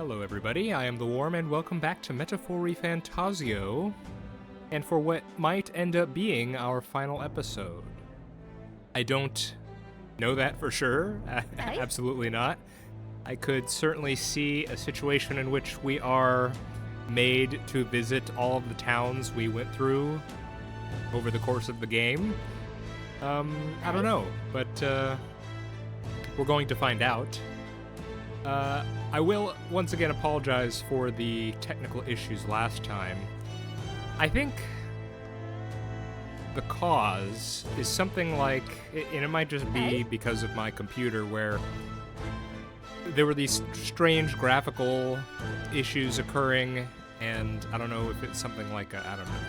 Hello everybody, I am The Worm and welcome back to ReFantazio, and for what might end up being our final episode. I don't know that for sure, absolutely not. I could certainly see a situation in which we are made to visit all of the towns we went through over the course of the game. I don't know, but we're going to find out. I will once again apologize for the technical issues last time. I think the cause is something like, and it might just be because of my computer, where there were these strange graphical issues occurring, and I don't know if it's something like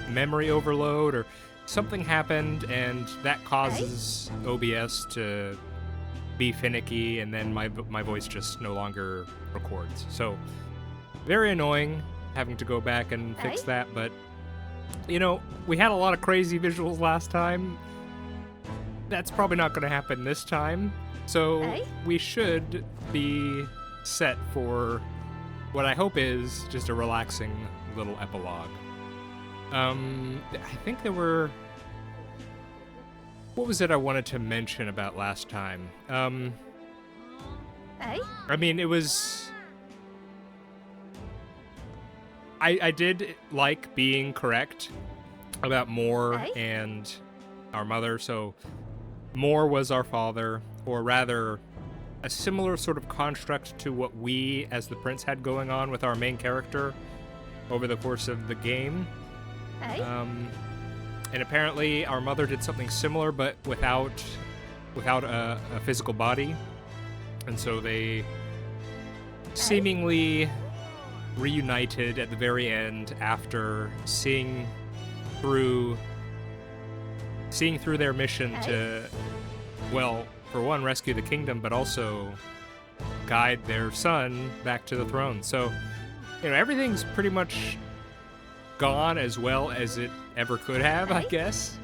memory overload or something happened, and that causes OBS to be finicky, and then my voice just no longer records. So very annoying having to go back and fix that, but you know, we had a lot of crazy visuals last time. That's probably not going to happen this time. So we should be set for what I hope is just a relaxing little epilogue. I think there were... What was it I wanted to mention about last time? I mean, it was... I did like being correct about Moore and our mother. So Moore was our father, or rather, a similar sort of construct to what we, as the prince, had going on with our main character over the course of the game. And apparently our mother did something similar, but without a physical body. And so they seemingly reunited at the very end after seeing through their mission to, well, for one, rescue the kingdom, but also guide their son back to the throne. So, you know, everything's pretty much gone as well as it ever could have, I guess.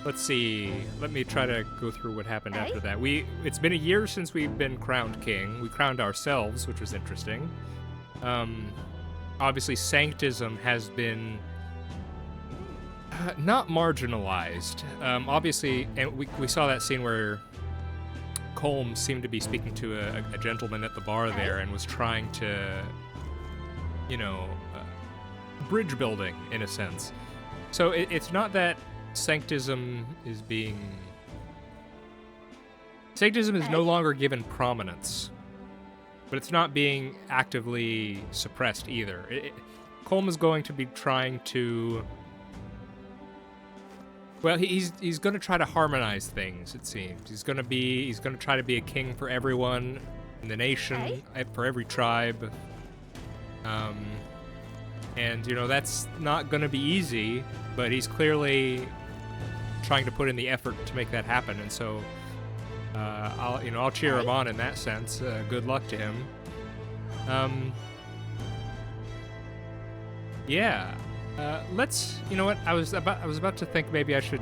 Let's see. Let me try to go through what happened after that. It's been a year since we've been crowned king. We crowned ourselves, which was interesting. Obviously, sanctism has been not marginalized. Obviously, and we saw that scene where Colm seemed to be speaking to a gentleman at the bar there and was trying to, you know, bridge building in a sense. So it's not that sanctism is no longer given prominence, but it's not being actively suppressed either. Colm is going to be trying to, well, he's going to try to harmonize things, it seems. He's going to try to be a king for everyone in the nation, for every tribe. And, you know, that's not going to be easy, but he's clearly trying to put in the effort to make that happen. And so, I'll cheer him on in that sense. Good luck to him. Let's, you know what, I was about to think maybe I should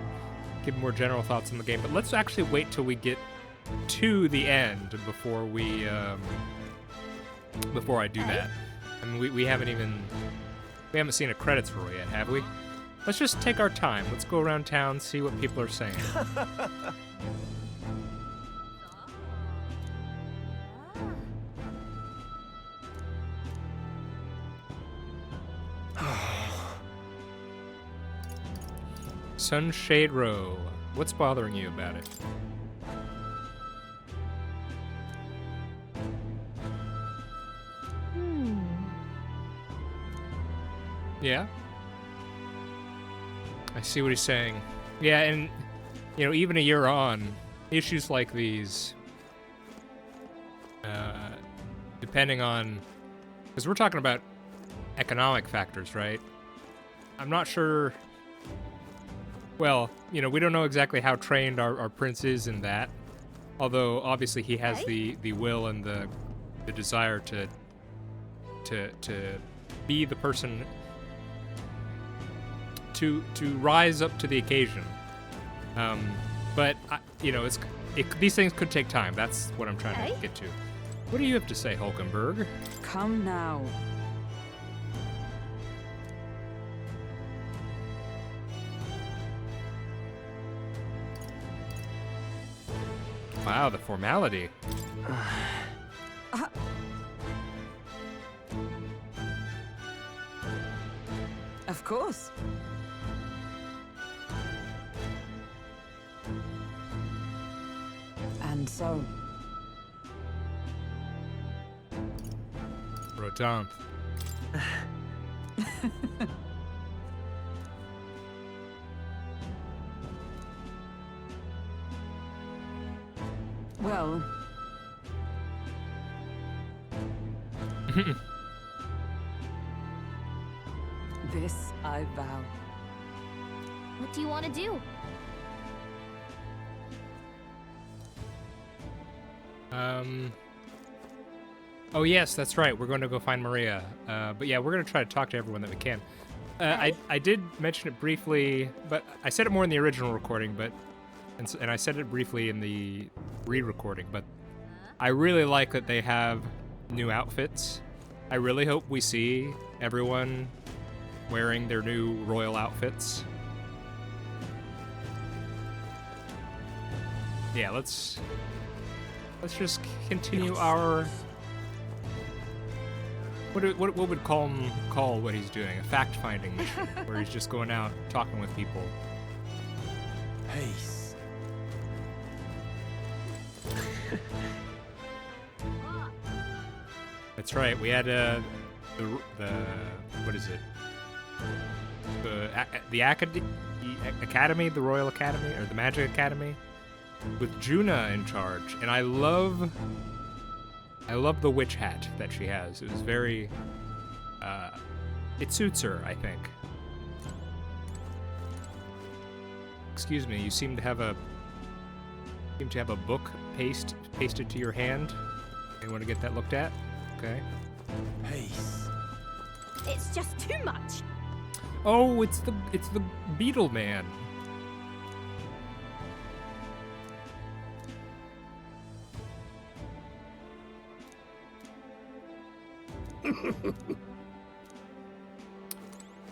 give more general thoughts on the game, but let's actually wait till we get to the end before I do that. I mean, we haven't seen a credits roll yet, have we? Let's just take our time. Let's go around town, see what people are saying. Sunshade Row. What's bothering you about it? Yeah? I see what he's saying. Yeah, and, you know, even a year on, issues like these, depending on... Because we're talking about economic factors, right? I'm not sure... Well, you know, we don't know exactly how trained our prince is in that. Although, obviously, he has the will and the desire to be the person... to rise up to the occasion. But, you know, these things could take time. That's what I'm trying to get to. What do you have to say, Hulkenberg? Come now. Wow, the formality. Of course. And so, Rotant. well, this I vow. What do you want to do? Oh yes, that's right. We're going to go find Maria. But yeah, we're going to try to talk to everyone that we can. I did mention it briefly, but I said it more in the original recording, but and I said it briefly in the re-recording, but I really like that they have new outfits. I really hope we see everyone wearing their new royal outfits. Yeah, let's just continue our what would call what he's doing, a fact-finding mission, where he's just going out talking with people. Peace. That's right. We had the what is it? The Academy, the Royal Academy, or the Magic Academy, with Juna in charge, and I love the witch hat that she has. It was very, it suits her, I think. Excuse me, you seem to have a book pasted to your hand. You want to get that looked at? Okay. Peace. It's just too much. Oh, it's the Beetle Man.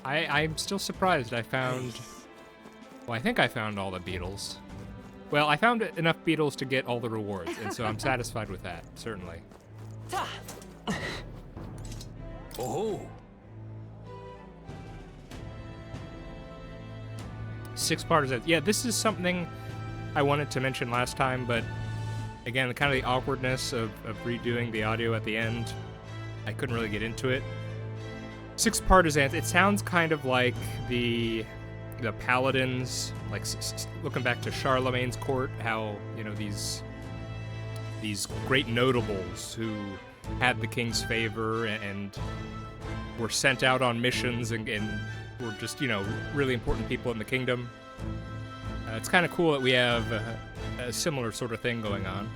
I'm still surprised I found... Well, I think I found all the beetles. Well, I found enough beetles to get all the rewards, and so I'm satisfied with that, certainly. Oh. 6 partisans. Yeah, this is something I wanted to mention last time, but again, kind of the awkwardness of redoing the audio at the end, I couldn't really get into it. 6 partisans. It sounds kind of like the paladins, like looking back to Charlemagne's court, how, you know, these great notables who had the king's favor and were sent out on missions and were just, you know, really important people in the kingdom. It's kind of cool that we have a similar sort of thing going on.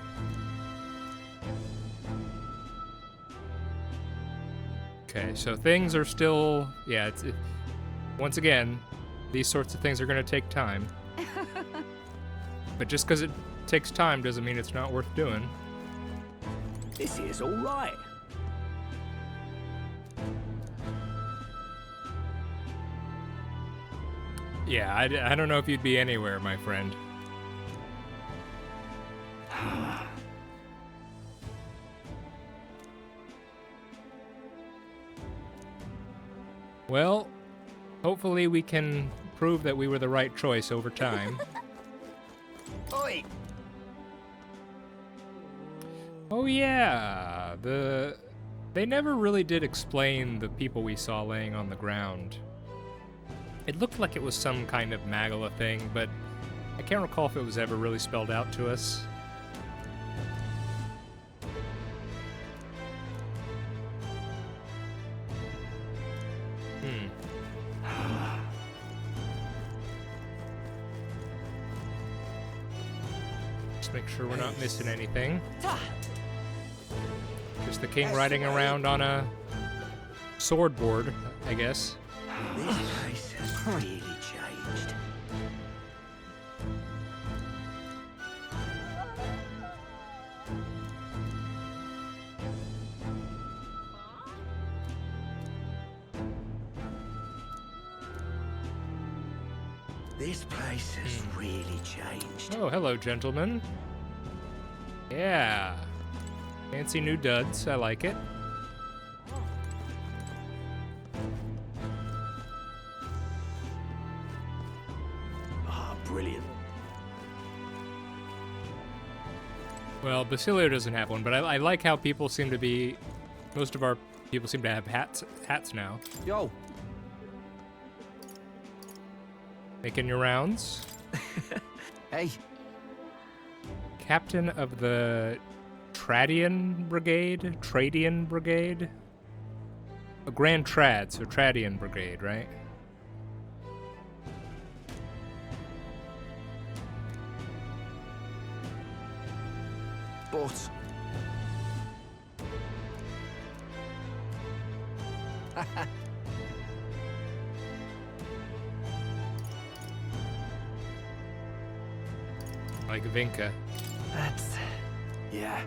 Okay, so things are still, yeah, once again, these sorts of things are going to take time. But just because it takes time doesn't mean it's not worth doing. This is all right. Yeah, I don't know if you'd be anywhere, my friend. Well, hopefully we can prove that we were the right choice over time. Oi. Oh yeah, they never really did explain the people we saw laying on the ground. It looked like it was some kind of Magala thing, but I can't recall if it was ever really spelled out to us. Just make sure we're not missing anything. Just the king riding around on a sword board, I guess. This place has really changed. This place has really changed. Oh, hello, gentlemen. Yeah. Fancy new duds. I like it. Ah, brilliant. Well, Basilio doesn't have one, but I like how people seem to be... Most of our people seem to have hats now. Yo. Making your rounds. Hey. Captain of the Tradian Brigade? Tradian Brigade? A Grand Trad, so Tradian Brigade, right? But Like Vinca. that's... yeah.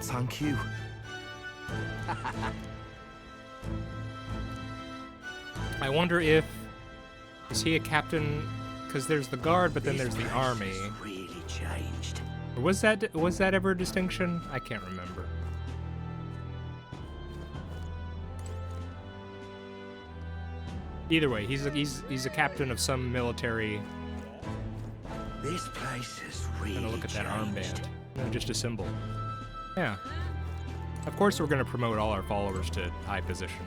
Thank you. I wonder if... Is he a captain? Because there's the guard, but then there's the army. Has really changed. Or was that ever a distinction? I can't remember. Either way, he's a captain of some military. This place has really Gonna look at that changed. armband. No, just a symbol. Yeah. Of course, we're gonna promote all our followers to high position.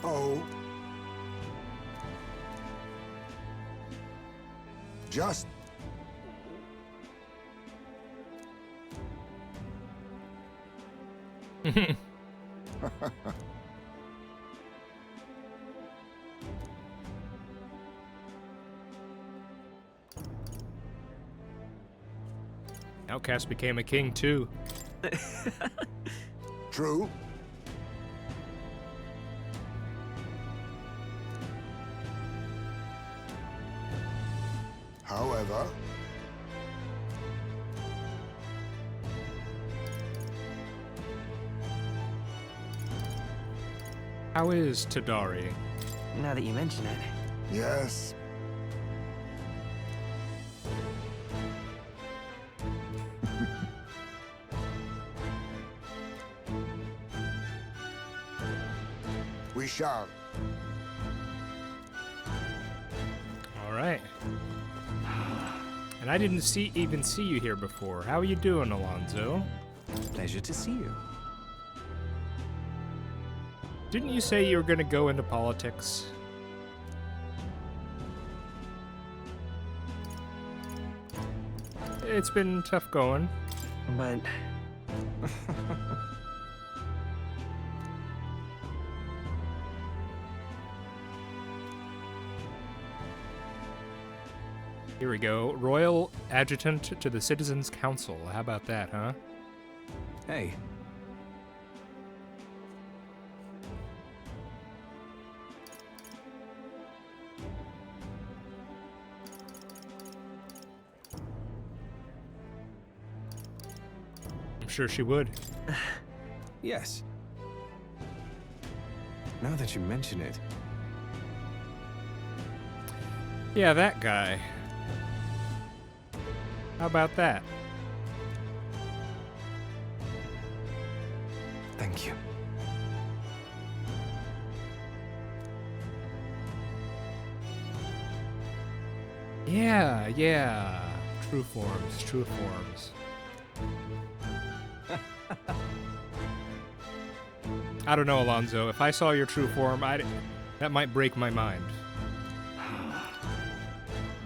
Oh. Just Outcast became a king too. true. However, How is Tadari? Now that you mention it. yes. We shall. All right. And I didn't even see you here before. How are you doing, Alonzo? Pleasure to see you. Didn't you say you were gonna go into politics? It's been tough going. But Here we go. Royal Adjutant to the Citizens Council. How about that, huh? hey, I'm sure she would. yes. Now that you mention it, Yeah, that guy. How about that? thank you. Yeah, yeah. True forms, true forms. I don't know, Alonzo. If I saw your true form, that might break my mind.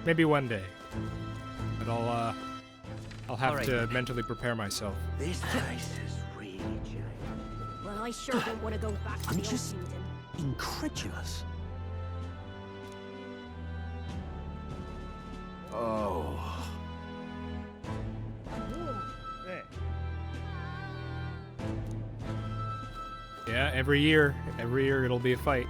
Maybe one day. But I'll have Alright. to mentally prepare myself. This place has really changed. Well, I sure don't want to go back to I'm the old just- kingdom. Incredulous. Oh. Yeah, every year it'll be a fight.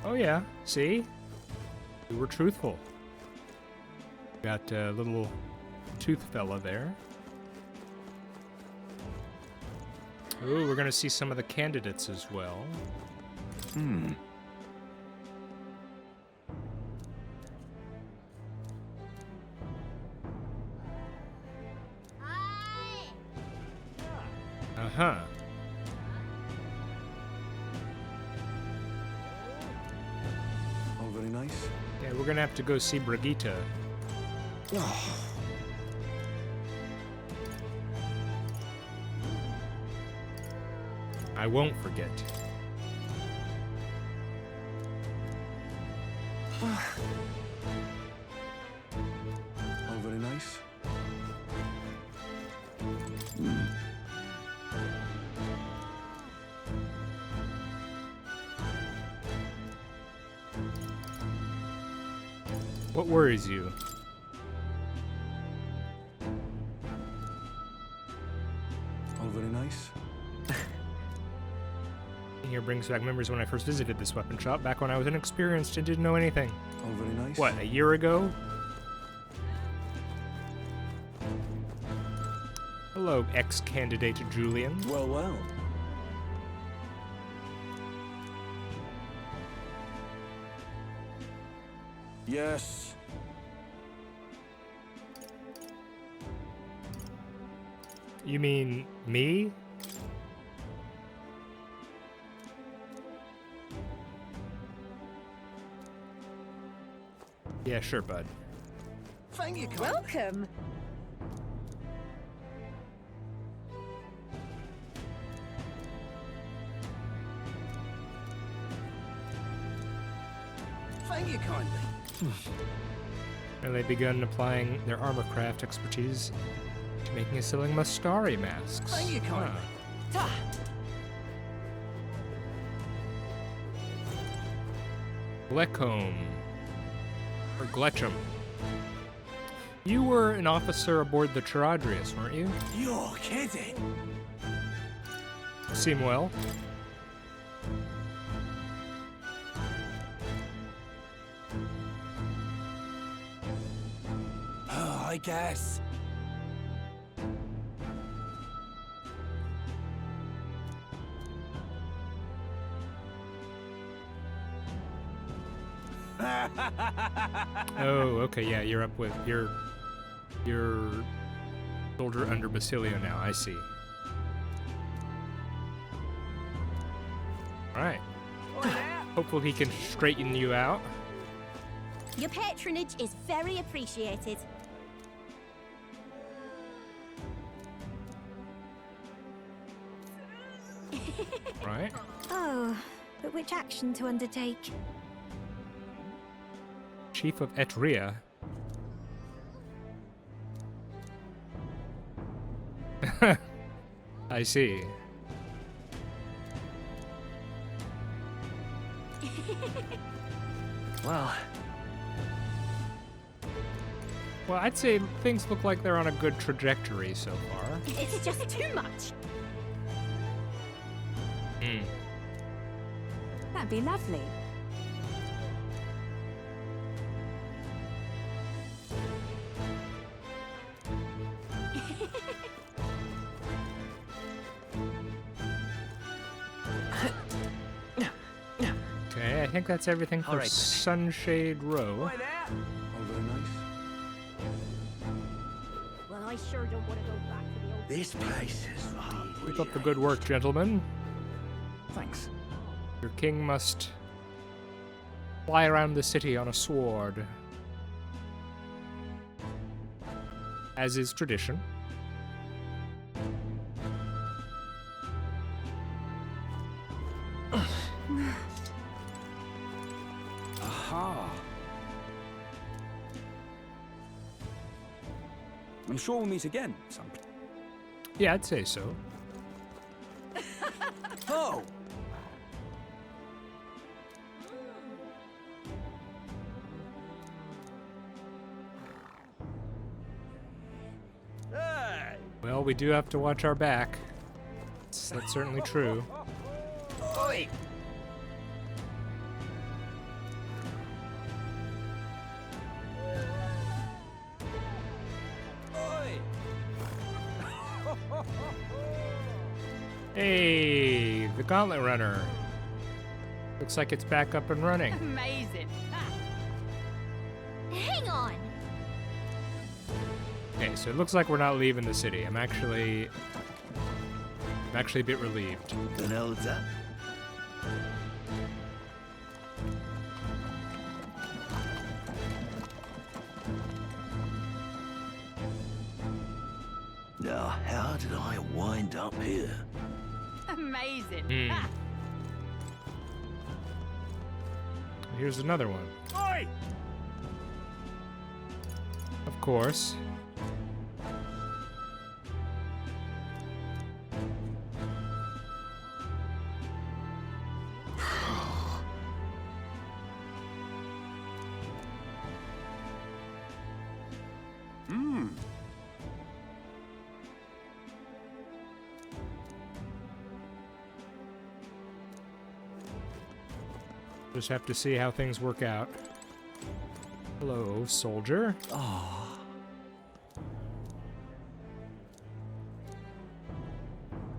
Oh yeah, see? We were truthful. Got a little tooth fella there. Ooh, we're gonna see some of the candidates as well. Hmm. Uh-huh. All very nice. Yeah, we're gonna have to go see Brigitte. I won't forget. All very nice. What worries you? All very nice. Here brings back memories when I first visited this weapon shop, back when I was inexperienced and didn't know anything. All very nice. What, a year ago? Hello, ex-candidate Julian. Well, well. Yes. You mean me? Yeah, sure, bud. Thank you, Welcome. Thank you kindly. And they've begun applying their armorcraft expertise to making and selling Mustari masks. Thank you kindly. Glecombe. Or Gletcham. You were an officer aboard the Charadrius, weren't you? You're kidding. Seem well. Oh, I guess. Oh, okay, yeah, you're up with your soldier under Basilio now, I see. Alright. Hopefully he can straighten you out. Your patronage is very appreciated. Right? Oh, but which action to undertake? Chief of Etria. I see. Well, Well, I'd say things look like they're on a good trajectory so far. It's just too much. Hmm. That'd be lovely. Okay, I think that's everything for Alright. Sunshade Row. all very nice. Well, I sure don't want to go back to the old... This place is really Keep up the good work, gentlemen. Thanks. Your king must fly around the city on a sword, as is tradition. Aha. I'm sure we'll meet again some. Yeah, I'd say so. Oh! Hey! Well, we do have to watch our back. That's certainly true. Oi! Oi! Hey, the Gauntlet Runner. Looks like it's back up and running. Amazing. Hang on. Okay, so it looks like we're not leaving the city. I'm actually a bit relieved. The hell's that? Now, how did I wind up here? Amazing. Here's another one. Oi! Of course. Just have to see how things work out. Hello, soldier. Ah.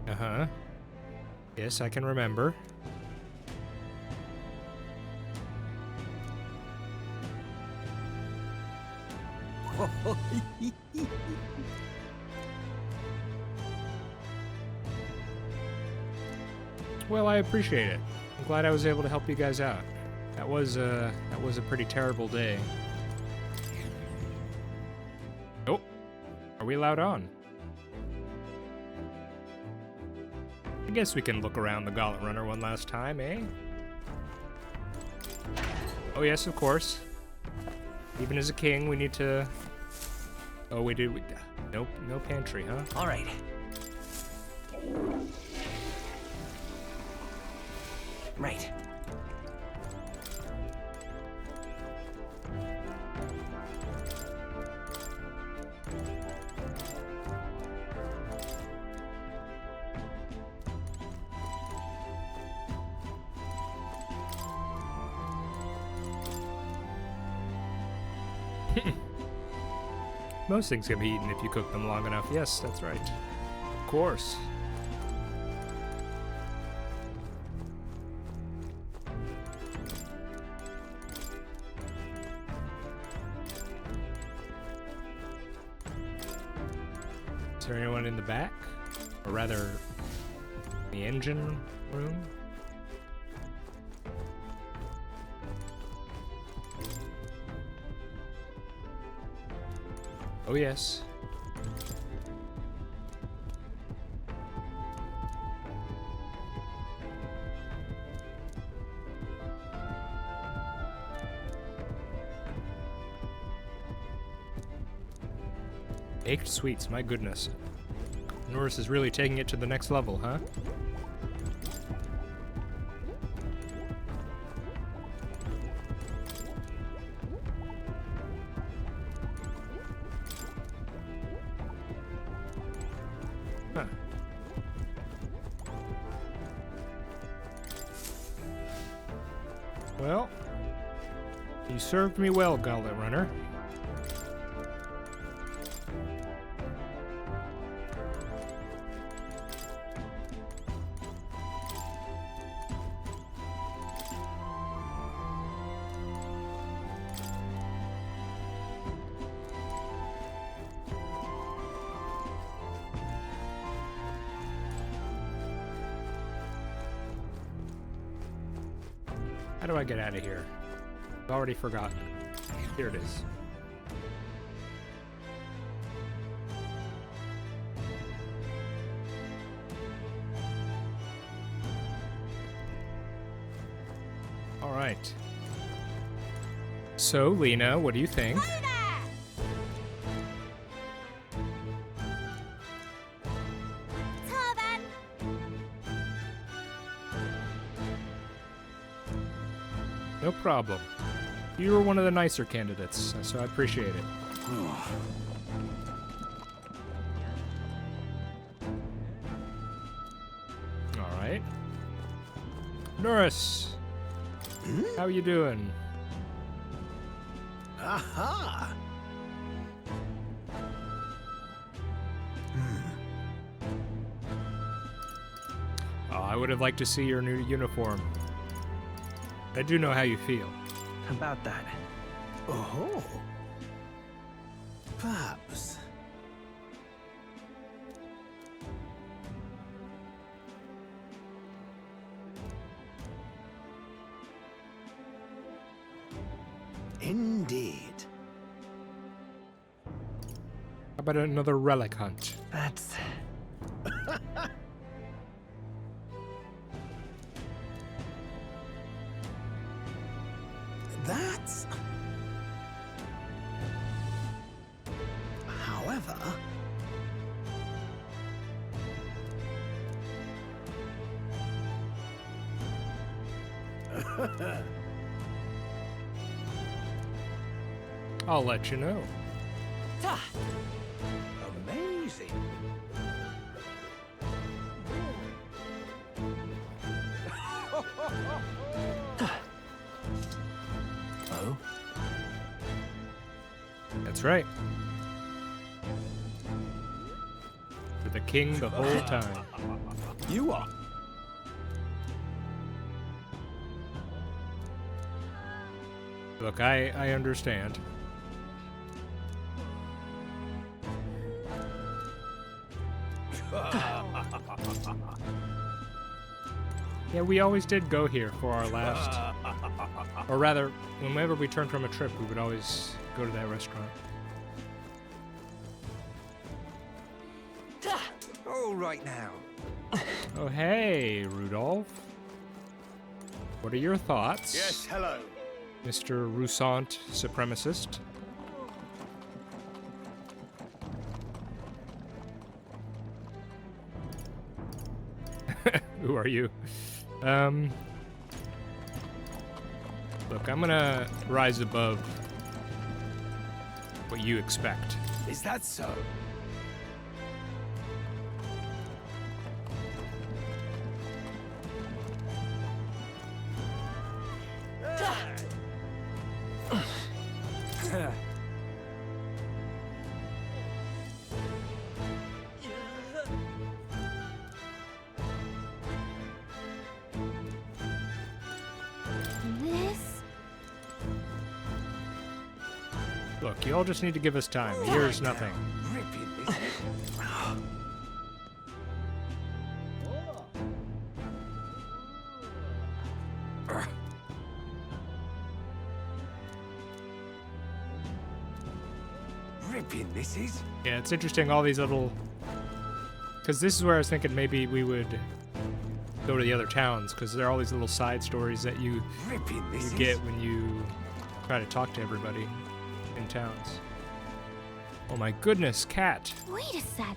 Uh-huh. Yes, I can remember. Well, I appreciate it. I'm glad I was able to help you guys out. That was a pretty terrible day. Oh, are we allowed on? I guess we can look around the Gauntlet Runner one last time, eh? Oh yes, of course. Even as a king, we need to... Oh, we do... Nope, no pantry, huh? All right. Right. Most things can be eaten if you cook them long enough. Yes, that's right. Of course. Is there anyone in the back? Or rather, the engine room? Oh yes. Baked sweets, my goodness. Norris is really taking it to the next level, huh? Huh. Well, you served me well, Gauntlet Runner. How do I get out of here? I've already forgotten. Here it is. All right. So, Lena, what do you think? No problem. You were one of the nicer candidates, so I appreciate it. All right. Norris, how you doing? Aha! I would have liked to see your new uniform. I do know how you feel. About that. Oh. Perhaps. Indeed. How about another relic hunt? That's... That's... However... I'll let you know. Amazing. Oh? That's right. For the king the whole time. You are. Look, I understand. Yeah, we always did go here for our last... Or rather, whenever we returned from a trip, we would always go to that restaurant. All right now. Oh, hey, Rudolph. What are your thoughts? Yes, hello. Mr. Roussant supremacist. Who are you? Look, I'm gonna rise above what you expect. Is that so? This? Look, you all just need to give us time. A year is nothing. Ripping this. Ripping this is. Yeah, it's interesting, all these little... Because this is where I was thinking maybe we would go to the other towns, because there are all these little side stories that you Ripping this get when you try to talk to everybody in towns. Oh my goodness, cat. Wait a sec.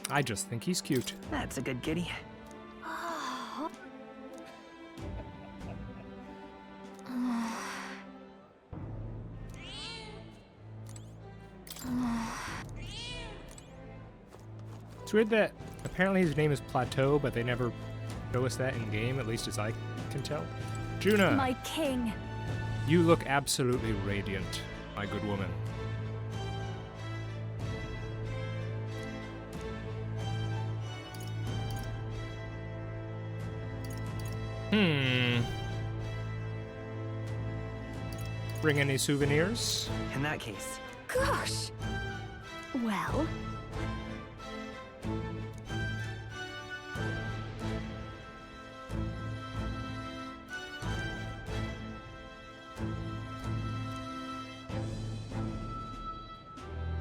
I just think he's cute. That's a good kitty. Oh. It's weird that apparently his name is Plateau, but they never show us that in game, at least as I can tell. Juna, My king. you look absolutely radiant, my good woman. Bring any souvenirs? In that case. Gosh. Well,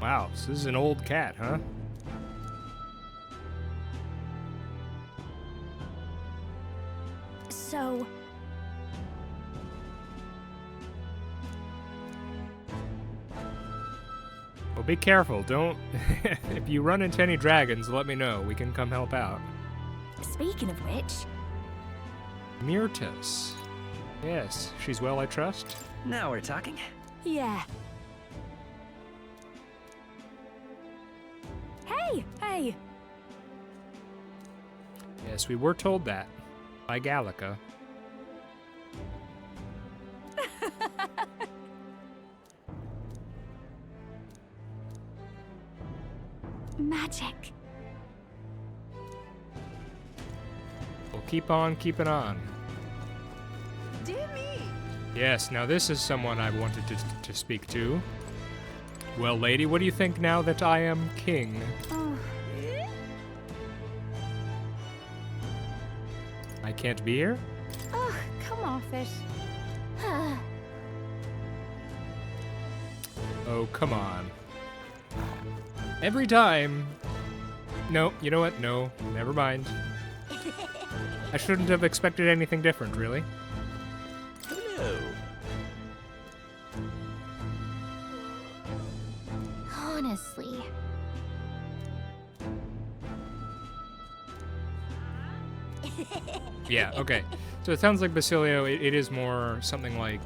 Wow, so this is an old cat, huh? so Well, be careful. Don't... If you run into any dragons, let me know. We can come help out. speaking of which, Myrtus. Yes, she's well, I trust. Now we're talking. yeah. Hey. Yes, we were told that. By Gallica. magic. We'll keep on keeping on. Dear me. Yes, now this is someone I wanted to speak to. Well, lady, what do you think now that I am king? Oh, I can't be here? oh, come off it. Oh, come on. Every time. No, you know what? No, never mind. I shouldn't have expected anything different, really. Hello. Honestly. Yeah, okay. So it sounds like Basilio, it is more something like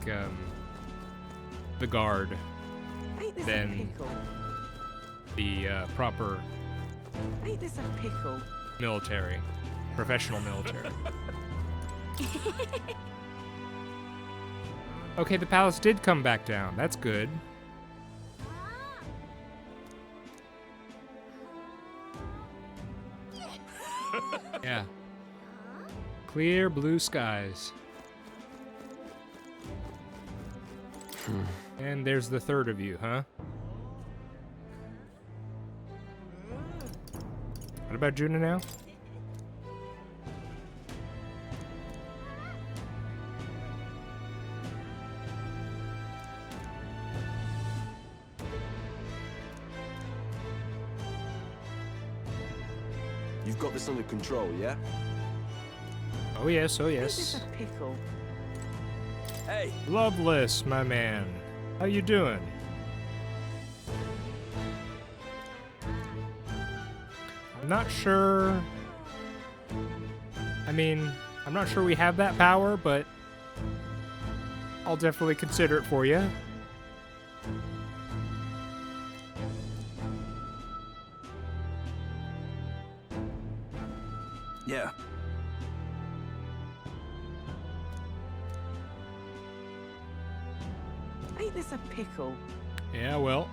the guard Ain't this Then- a pickle? the proper Ain't this a pickle? military, professional military. Okay, the palace did come back down. That's good. Yeah. Clear blue skies. And there's the third of you, huh? What about Juna now? You've got this under control, yeah? Oh yes, oh Ain't this yes. a pickle? Hey, Loveless, my man. How you doing? I'm not sure. I mean, I'm not sure we have that power, but I'll definitely consider it for you. yeah. Ain't this a pickle? Yeah, well.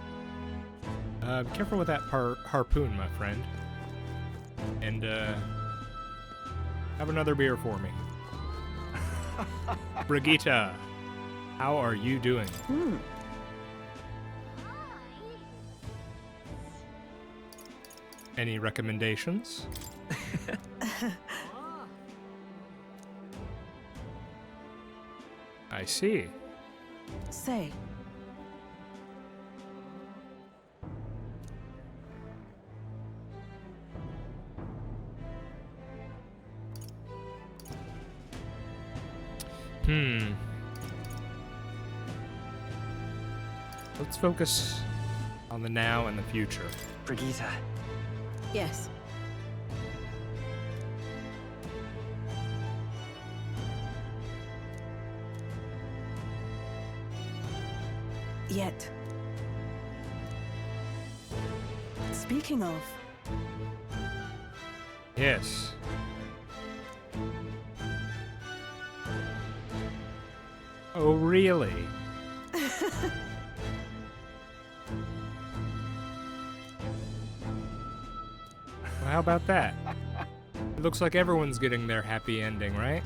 Be careful with that harpoon, my friend. And, have another beer for me. Brigitte, how are you doing? Any recommendations? I see. Say, Let's focus on the now and the future. Brigitte, yes. Yet. Speaking of, Yes. Oh, really? Well, how about that? It looks like everyone's getting their happy ending, right?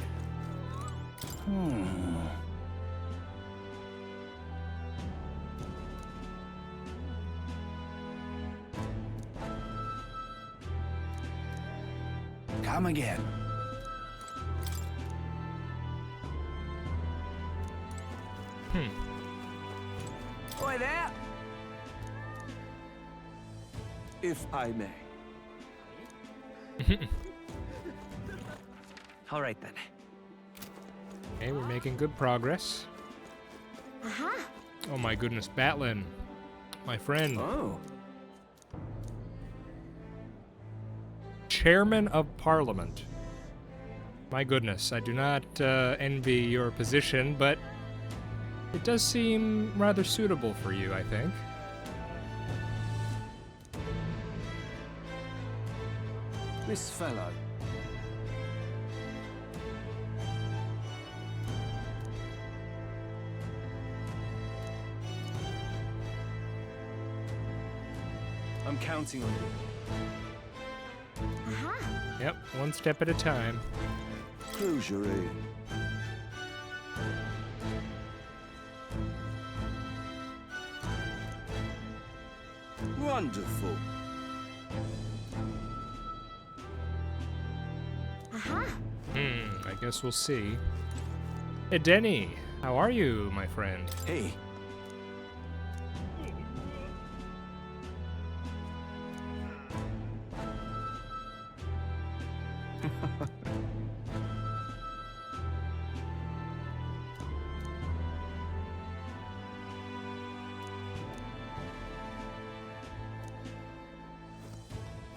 Come again. Oi there! If I may. All right then. Okay, we're making good progress. Aha. Oh my goodness, Batlin, my friend. Oh. Chairman of Parliament. My goodness, I do not envy your position, but it does seem rather suitable for you, I think. This fellow. I'm counting on you. Aha. Yep, one step at a time. Cruiser in. Wonderful. Aha. I guess we'll see. Hey, Denny, how are you, my friend? Hey,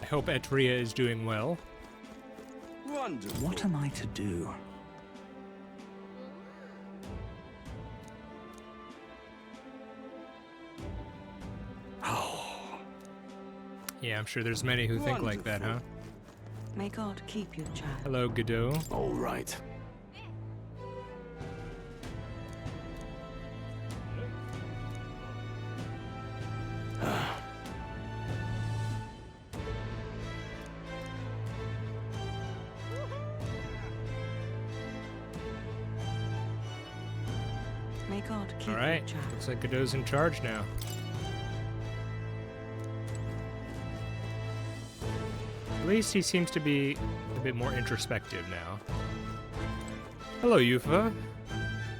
I hope Etria is doing well. wonderful. What am I to do? Yeah, I'm sure there's many who think like that, huh? May God keep you, child. Hello, Godot. All right. May God keep All right, you, child. looks like Godot's in charge now. At least he seems to be a bit more introspective now. Hello, Yufa.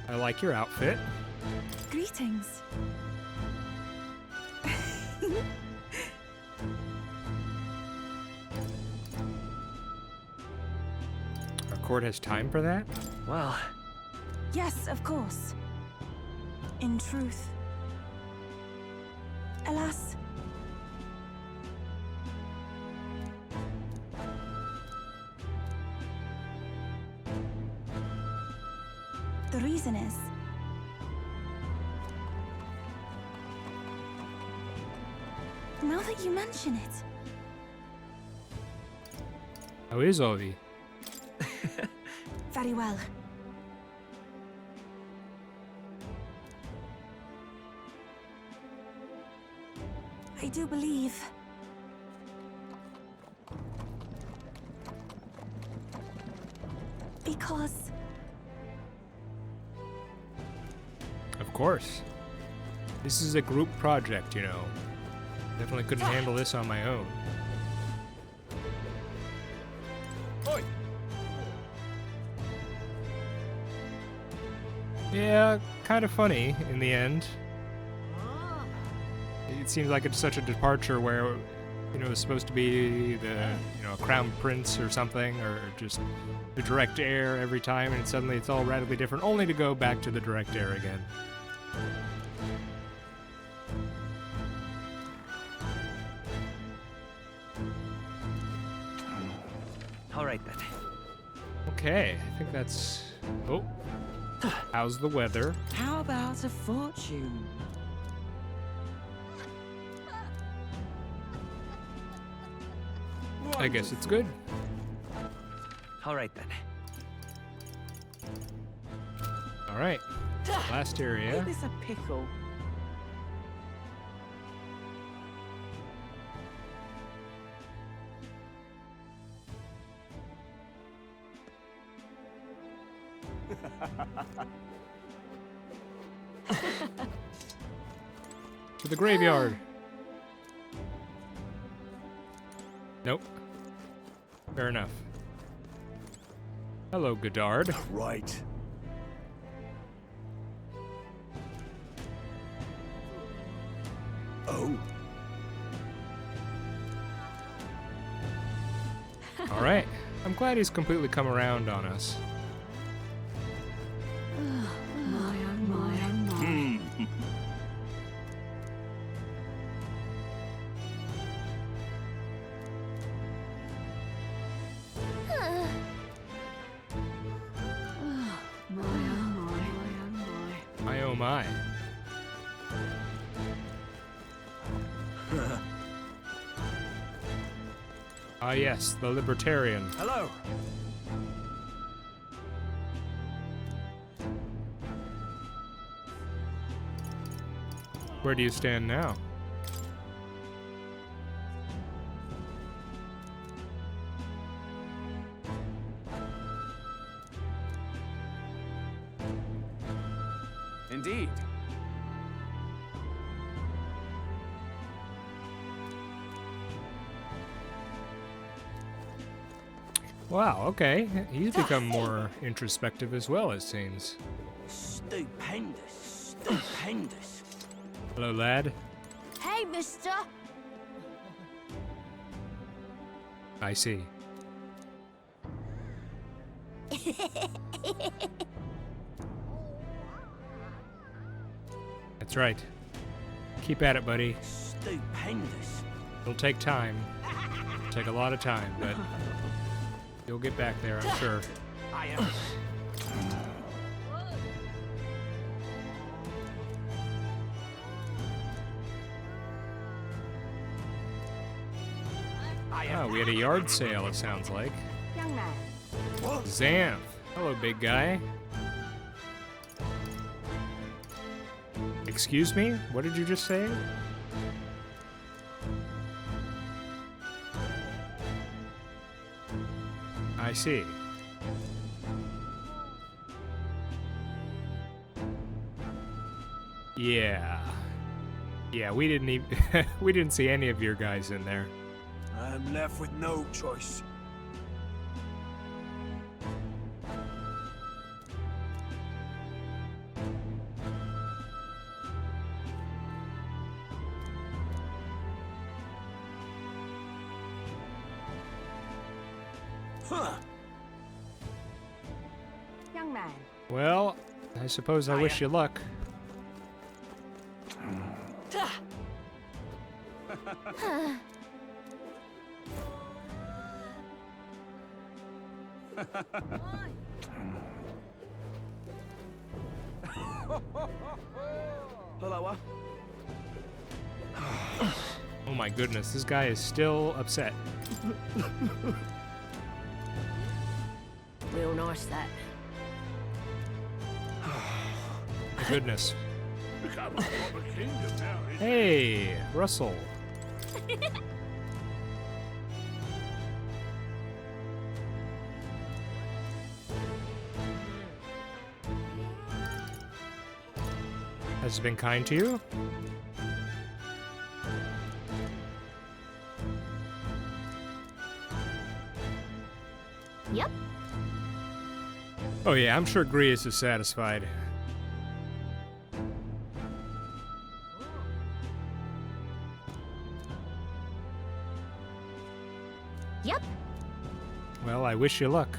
I like your outfit. Greetings. Our court has time for that? Well, Yes, of course. In truth. Alas. The reason is. Now that you mention it. How is Ovi? Very well. I do believe. Because Of course. This is a group project, you know. Definitely couldn't handle this on my own. Oi. Yeah, kind of funny in the end. It seems like it's such a departure where, you know, it's supposed to be the, you know, a crown prince or something, or just the direct heir every time, and suddenly it's all radically different, only to go back to the direct heir again. all right then. Okay, I think that's... Oh. How's the weather? How about a fortune? I guess it's good. All right then. All right. Last area. Is this a pickle? To the graveyard. Nope. Fair enough. Hello, Godard. Right. Oh, All right. I'm glad he's completely come around on us. My, oh my, oh my. My, oh my, oh my. My oh my. Ah yes, the libertarian. hello. Where do you stand now? indeed. Wow, okay. He's become more introspective as well, it seems. Stupendous. Stupendous. Hello, lad. Hey, mister! I see. That's right. Keep at it, buddy. Stupendous. It'll take time. It'll take a lot of time, but you'll get back there, I'm sure. I am. Oh, we had a yard sale, it sounds like. Young man. Xanth. Hello, big guy. Excuse me? What did you just say? I see. Yeah. Yeah, we didn't even we didn't see any of your guys in there. I'm left with no choice. Huh. Young man. Well, I suppose I wish you luck. Hello. Oh my goodness, this guy is still upset. Real nice, that. My goodness. Hey, Russell. Has he been kind to you? Yep. Oh yeah, I'm sure Grius is satisfied. Yep. Well, I wish you luck.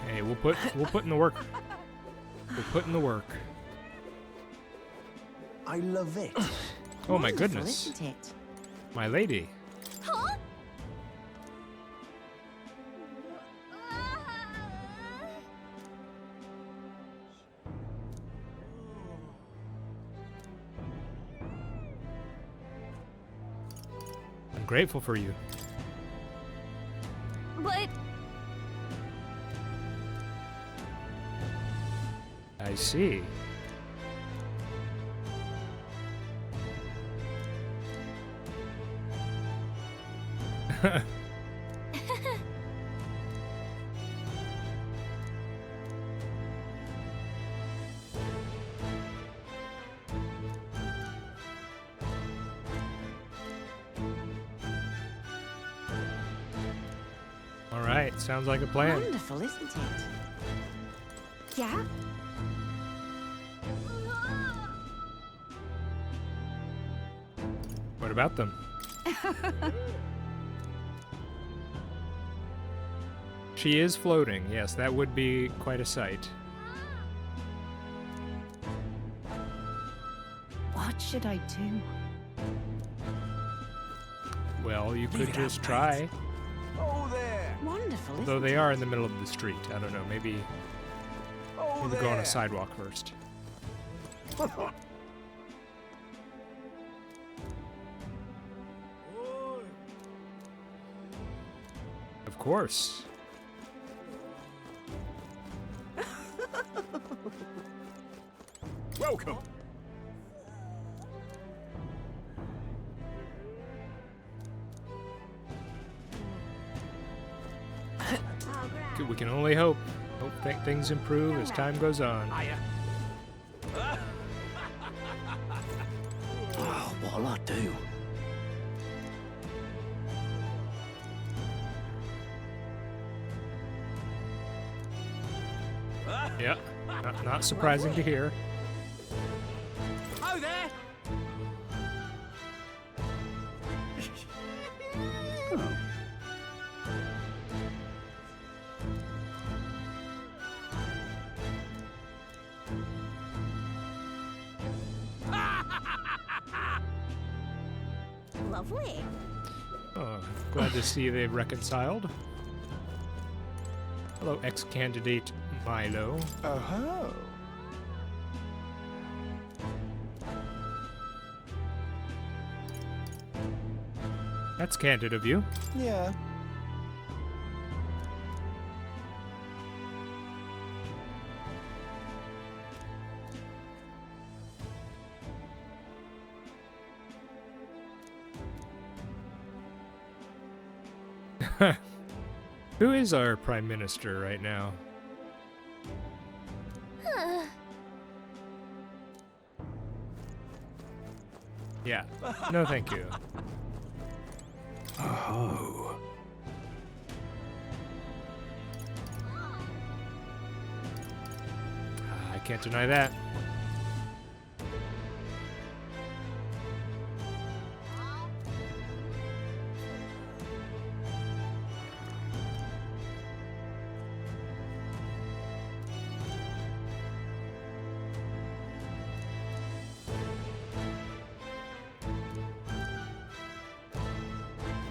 Hey, we'll put in the work. We'll put in the work. I love it. Oh my goodness. Isn't it? My lady. Huh? I'm grateful for you. But I see. All right, sounds like a plan. wonderful, isn't it? Yeah. What about them? She is floating. Yes, that would be quite a sight. What should I do? Well, you could just try. Oh there. Wonderful, Though isn't they it? are in the middle of the street. I don't know. Maybe Oh go on there. a sidewalk first. Of course. Welcome. We can only hope. Hope things improve as time goes on. Oh, what'll I do? Yeah, not surprising to hear. Oh, there! Lovely. Oh, glad to see they've reconciled. Hello, ex-candidate Milo. Oh-ho. That's candid of you. Yeah. Who is our prime minister right now? Yeah. No, thank you. Oh. I can't deny that.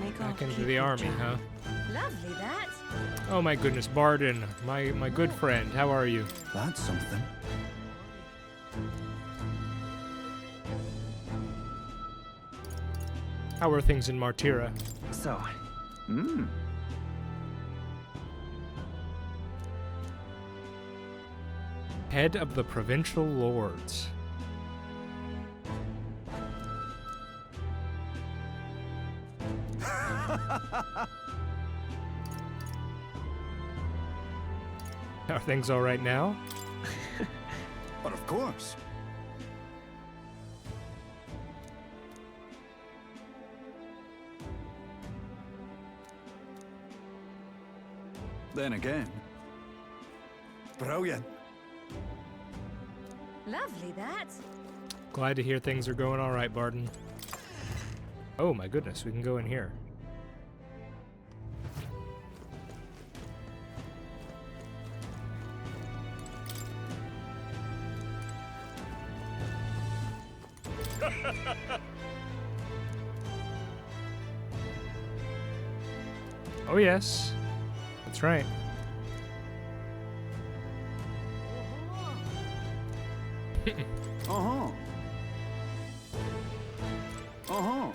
Make our Back into people the army, jump. huh? Lovely that. Oh my goodness, Barden, my good friend, how are you? That's something. How are things in Martira? So, Head of the Provincial Lords. Are things all right now? But of course. Then again. Brilliant. Lovely that. Glad to hear things are going all right, Barden. Oh my goodness, we can go in here. Oh yes, that's right. Uh-huh. Uh-huh.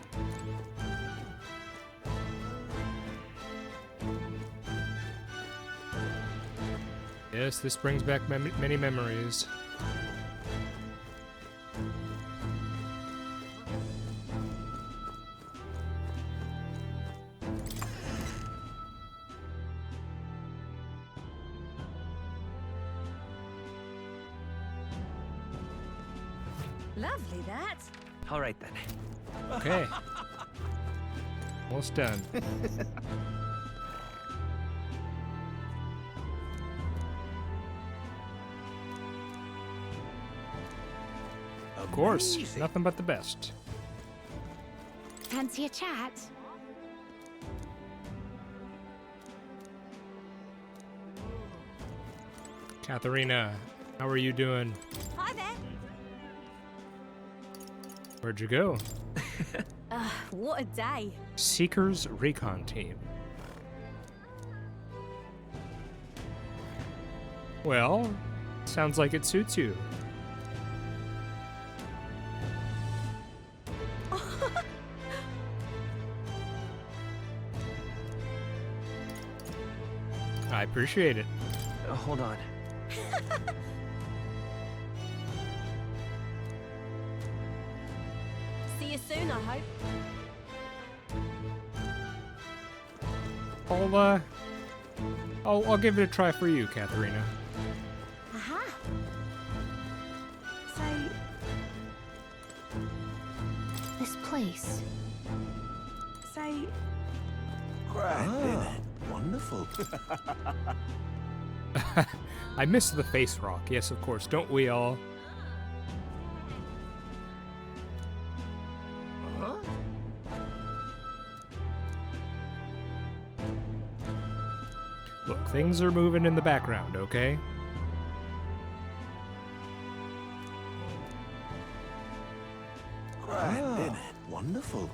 Yes, this brings back many memories. Lovely that. all right then. Okay. Almost done. Of course, nothing but the best. Fancy a chat? Katharina, how are you doing? Hi there. Where'd you go? What a day. Seekers Recon Team. Well, sounds like it suits you. I appreciate it. Hold on. See you soon, I hope. I'll give it a try for you, Katharina. Aha. Say, This place. say, Grand, isn't it? Wonderful. I miss the face rock. Yes, of course. Don't we all? Look, things are moving in the background, okay? Grand, isn't it? Wonderful.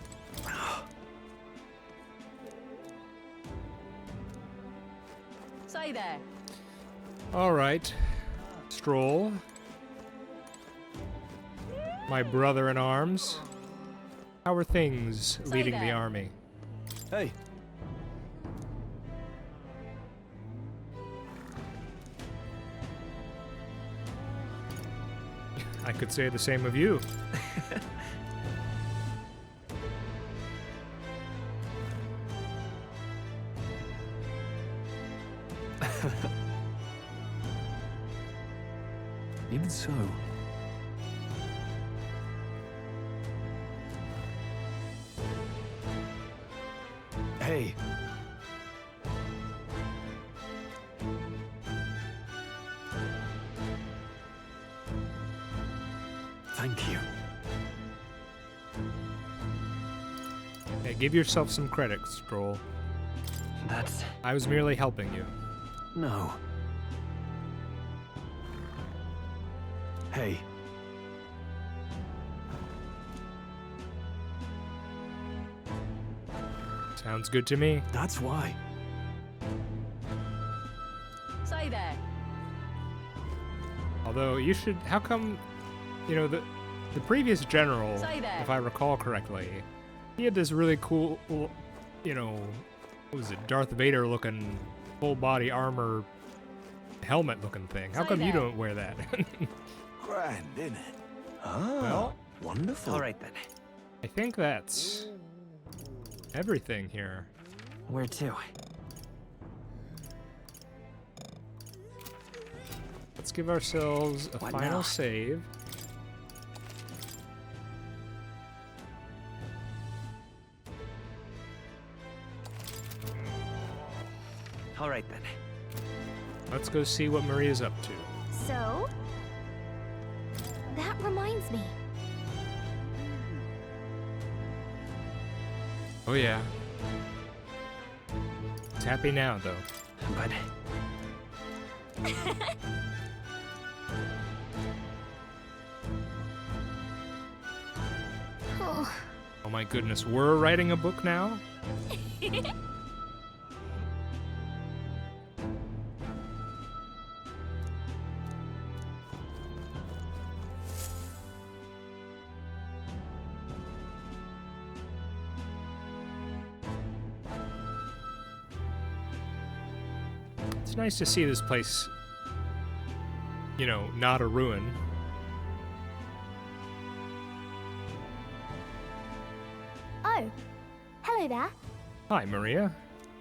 Say there. All right. Stroll. My brother in arms. How are things leading the there. army? Hey, I could say the same of you. Even so. hey. Thank you. Hey, give yourself some credit, Stroll. That's... I was merely helping you. no. Hey, Sounds good to me. that's why. Say there. Although you should, how come, you know, the previous general, Say that. if I recall correctly, he had this really cool, you know, what was it, Darth Vader looking full body armor helmet looking thing. How Say come you that. don't wear that? Grand, isn't it? Ah, Well- wonderful. All right then. I think that's everything here. Where to? Let's give ourselves a What final now? save. All right then. Let's go see what Maria's up to. So? That reminds me. Oh yeah. It's happy now though. But Oh my goodness, we're writing a book now? It's nice to see this place, you know, not a ruin. Oh, hello there. Hi, Maria.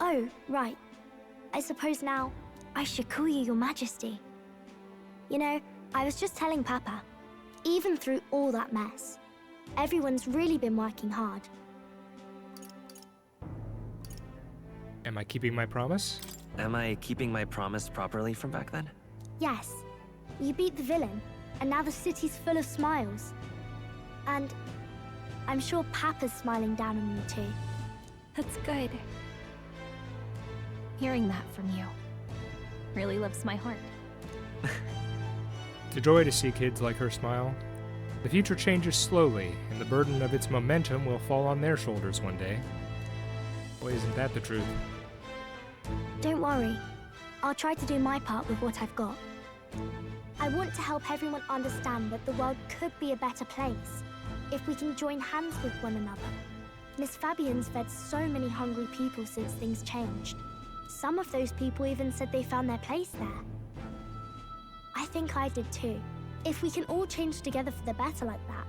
Oh, right. I suppose now I should call you Your Majesty. You know, I was just telling Papa, even through all that mess, everyone's really been working hard. Am I keeping my promise? am I keeping my promise properly from back then? Yes, you beat the villain, and now the city's full of smiles. And I'm sure Papa's smiling down on you too. That's good. Hearing that from you really lifts my heart. It's a joy to see kids like her smile. The future changes slowly, and the burden of its momentum will fall on their shoulders one day. Boy, isn't that the truth? Don't worry. I'll try to do my part with what I've got. I want to help everyone understand that the world could be a better place if we can join hands with one another. Miss Fabian's fed so many hungry people since things changed. Some of those people even said they found their place there. I think I did too. If we can all change together for the better like that,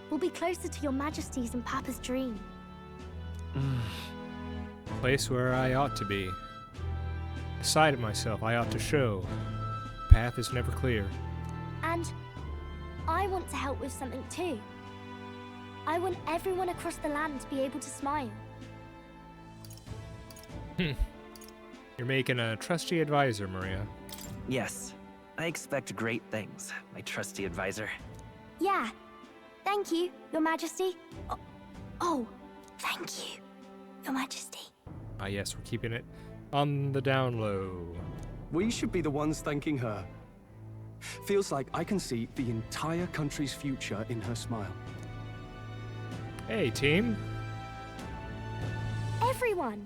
we'll be closer to Your Majesty's and Papa's dream. Place where I ought to be. The side of myself I ought to show. The path is never clear. And I want to help with something too. I want everyone across the land to be able to smile. You're making a trusty advisor, Maria. Yes, I expect great things, my trusty advisor. Yeah. Thank you, Your Majesty. Oh, thank you, Your Majesty. Ah, yes, we're keeping it on the down low. We should be the ones thanking her. Feels like I can see the entire country's future in her smile. Hey, team. Everyone.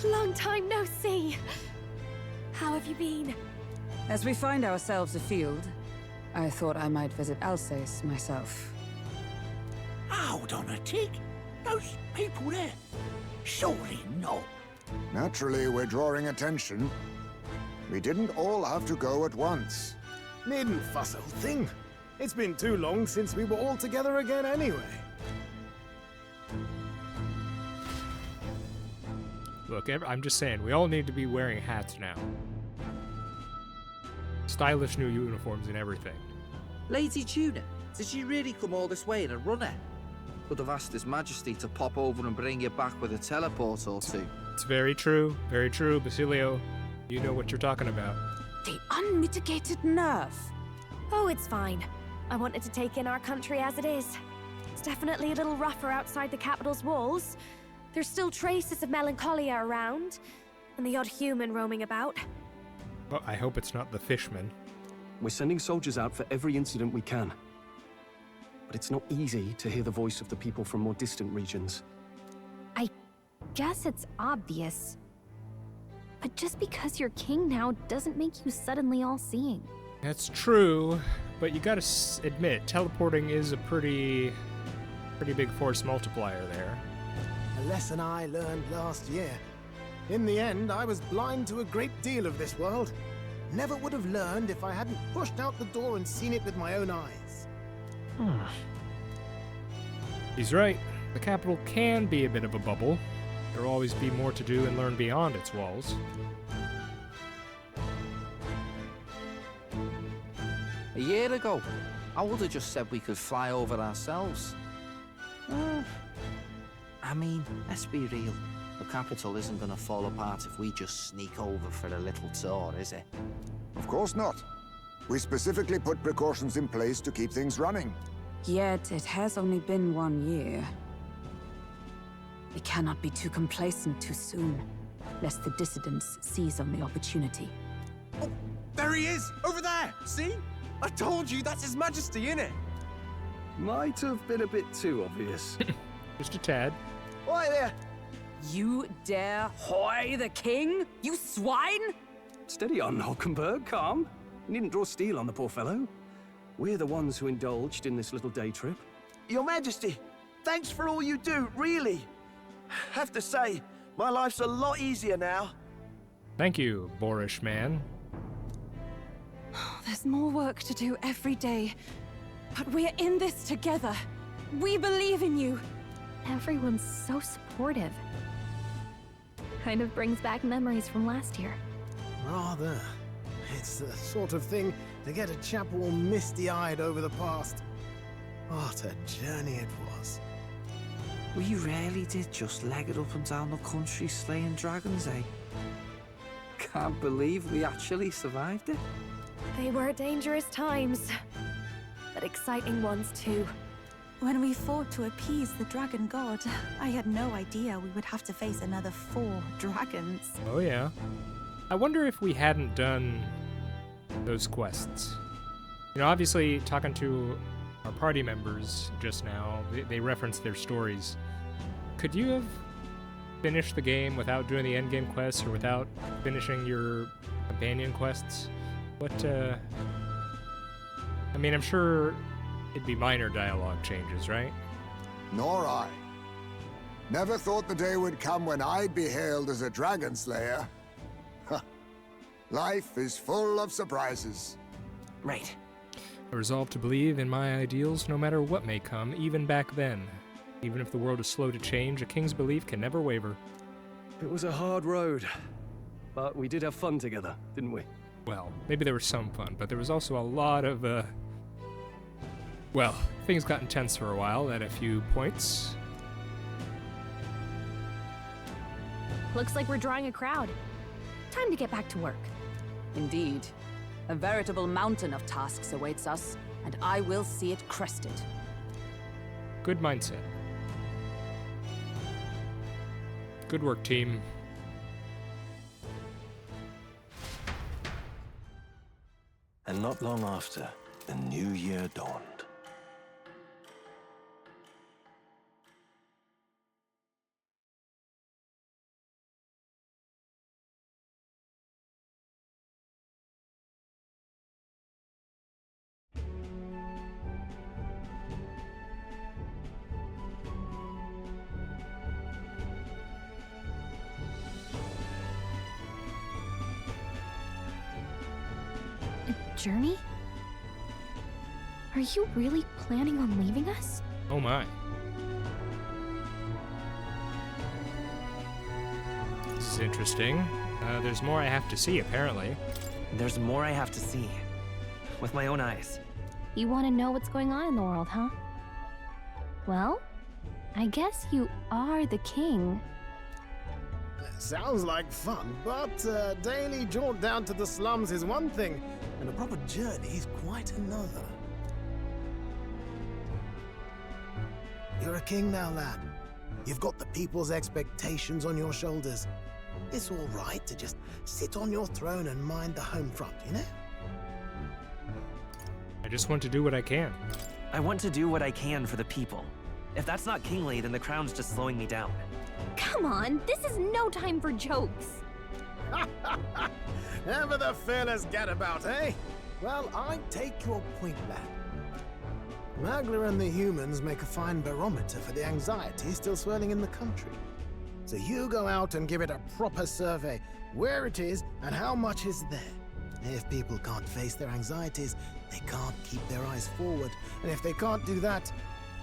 Long time no see. How have you been? As we find ourselves afield, I thought I might visit Alsace myself. Hold on a tick. Those people there. Surely not. Naturally, we're drawing attention. We didn't all have to go at once. Needn't fuss, old thing. It's been too long since we were all together again anyway. Look, I'm just saying, we all need to be wearing hats now. Stylish new uniforms and everything. Lady Tuna, did she really come all this way in a runner? Could have asked His Majesty to pop over and bring you back with a teleport or two. It's very true, Basilio. You know what you're talking about. The unmitigated nerve. Oh, it's fine. I wanted to take in our country as it is. It's definitely a little rougher outside the capital's walls. There's still traces of melancholia around, and the odd human roaming about. Well, I hope it's not the fishman. We're sending soldiers out for every incident we can. But it's not easy to hear the voice of the people from more distant regions. Guess it's obvious. But just because you're king now doesn't make you suddenly all-seeing. That's true, but you gotta admit, teleporting is a pretty big force multiplier there. A lesson I learned last year. In the end, I was blind to a great deal of this world. Never would have learned if I hadn't pushed out the door and seen it with my own eyes. He's right. The capital can be a bit of a bubble. There'll always be more to do and learn beyond its walls. A year ago, I would have just said we could fly over ourselves. I mean, let's be real. The capital isn't going to fall apart if we just sneak over for a little tour, is it? Of course not. We specifically put precautions in place to keep things running. Yet it has only been 1 year. We cannot be too complacent too soon, lest the dissidents seize on the opportunity. Oh, there he is! Over there! See? I told you, that's His Majesty, innit? Might have been a bit too obvious. Just a tad. Oi there! You dare hoy the king? You swine! Steady on, Hulkenberg, calm. You needn't draw steel on the poor fellow. We're the ones who indulged in this little day trip. Your Majesty, thanks for all you do, really. Have to say, my life's a lot easier now. Thank you, boorish man. There's more work to do every day, but we're in this together. We believe in you. Everyone's so supportive. Kind of brings back memories from last year. Rather. It's the sort of thing to get a chap all misty-eyed over the past. What a journey it was. We really did just leg it up and down the country slaying dragons, eh? Can't believe we actually survived it. They were dangerous times, but exciting ones too. When we fought to appease the dragon god, I had no idea we would have to face another 4 dragons. Oh yeah. I wonder if we hadn't done those quests. You know, obviously, talking to our party members just now, they referenced their stories. Could you have finished the game without doing the endgame quests or without finishing your companion quests? What, I mean, I'm sure it'd be minor dialogue changes, right? Nor I. Never thought the day would come when I'd be hailed as a dragon slayer. Life is full of surprises. Right. I resolve to believe in my ideals no matter what may come, even back then. Even if the world is slow to change, a king's belief can never waver. It was a hard road, but we did have fun together, didn't we? Well, maybe there was some fun, but there was also a lot of, well, things got intense for a while at a few points. Looks like we're drawing a crowd. Time to get back to work. Indeed. A veritable mountain of tasks awaits us, and I will see it crested. Good mindset. Good work, team. And not long after, the new year dawned. Journey? Are you really planning on leaving us? Oh my. This is interesting. There's more I have to see, apparently. There's more I have to see. With my own eyes. You want to know what's going on in the world, huh? Well, I guess you are the king. Sounds like fun, but a daily jaunt down to the slums is one thing, and a proper journey is quite another. You're a king now, lad. You've got the people's expectations on your shoulders. It's all right to just sit on your throne and mind the home front, you know? I just want to do what I can. I want to do what I can for the people. If that's not kingly, then the crown's just slowing me down. Come on, this is no time for jokes. Ever the fearless gadabout, eh? Well, I take your point, lad. Magla and the humans make a fine barometer for the anxiety still swirling in the country. So you go out and give it a proper survey, where it is and how much is there. If people can't face their anxieties, they can't keep their eyes forward. And if they can't do that,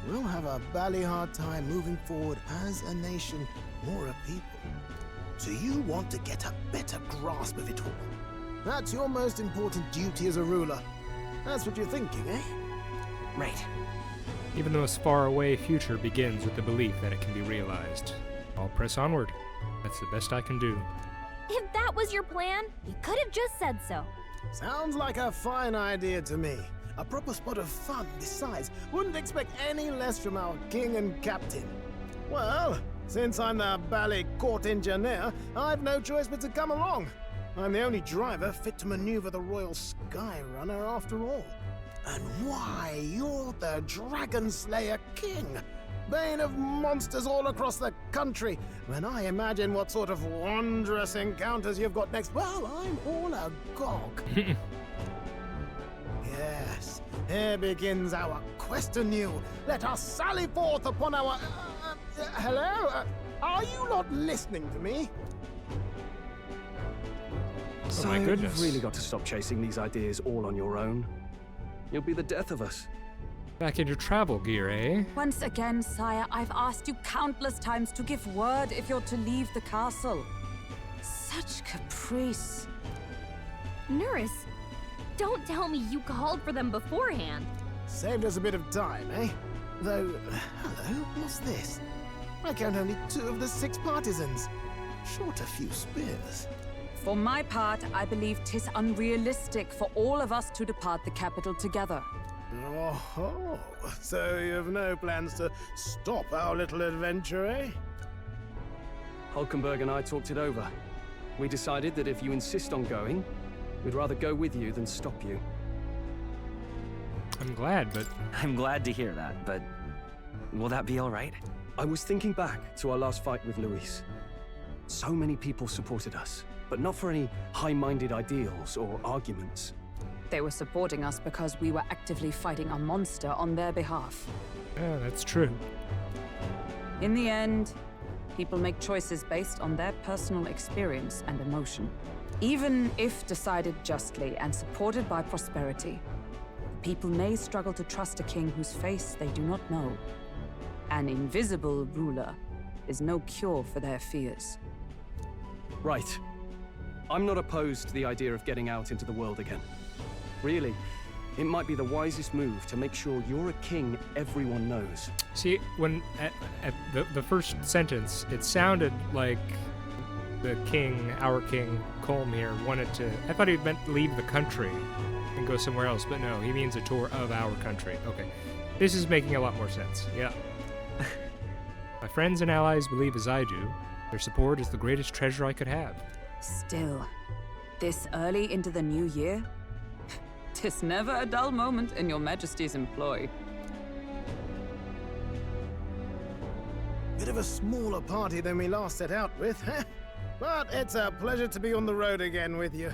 we'll have a bally hard time moving forward as a nation or a people. So you want to get a better grasp of it all. That's your most important duty as a ruler. That's what you're thinking, eh? Right. Even the most far away future begins with the belief that it can be realized. I'll press onward. That's the best I can do. If that was your plan, you could have just said so. Sounds like a fine idea to me. A proper spot of fun, besides. Wouldn't expect any less from our king and captain. Well, since I'm the bally court engineer, I've no choice but to come along. I'm the only driver fit to maneuver the Royal Skyrunner after all. And why, you're the Dragon Slayer King, bane of monsters all across the country. When I imagine what sort of wondrous encounters you've got next, well, I'm all agog. Yes, here begins our quest anew. Let us sally forth upon our... hello? Are you not listening to me? So my goodness. You've really got to stop chasing these ideas all on your own. You'll be the death of us. Back in your travel gear, eh? Once again, sire, I've asked you countless times to give word if you're to leave the castle. Such caprice. Nurse, don't tell me you called for them beforehand. Saved us a bit of time, eh? Though, hello, what's this? I count only 2 of the 6 partisans. Short a few spears. For my part, I believe 'tis unrealistic for all of us to depart the capital together. Oh, so you've no plans to stop our little adventure, eh? Hulkenberg and I talked it over. We decided that if you insist on going, we'd rather go with you than stop you. I'm glad, but... I'm glad to hear that, but... will that be all right? I was thinking back to our last fight with Luis. So many people supported us, but not for any high-minded ideals or arguments. They were supporting us because we were actively fighting a monster on their behalf. Yeah, that's true. In the end, people make choices based on their personal experience and emotion. Even if decided justly and supported by prosperity, people may struggle to trust a king whose face they do not know. An invisible ruler is no cure for their fears. Right. I'm not opposed to the idea of getting out into the world again. Really, it might be the wisest move to make sure you're a king everyone knows. See, when at the first sentence, it sounded like the king, our king, Colmir, wanted to... I thought he meant leave the country and go somewhere else, but no, he means a tour of our country. Okay. This is making a lot more sense. Yeah. My friends and allies believe as I do. Their support is the greatest treasure I could have. Still, this early into the new year? 'Tis never a dull moment in your Majesty's employ. Bit of a smaller party than we last set out with, huh? But it's a pleasure to be on the road again with you.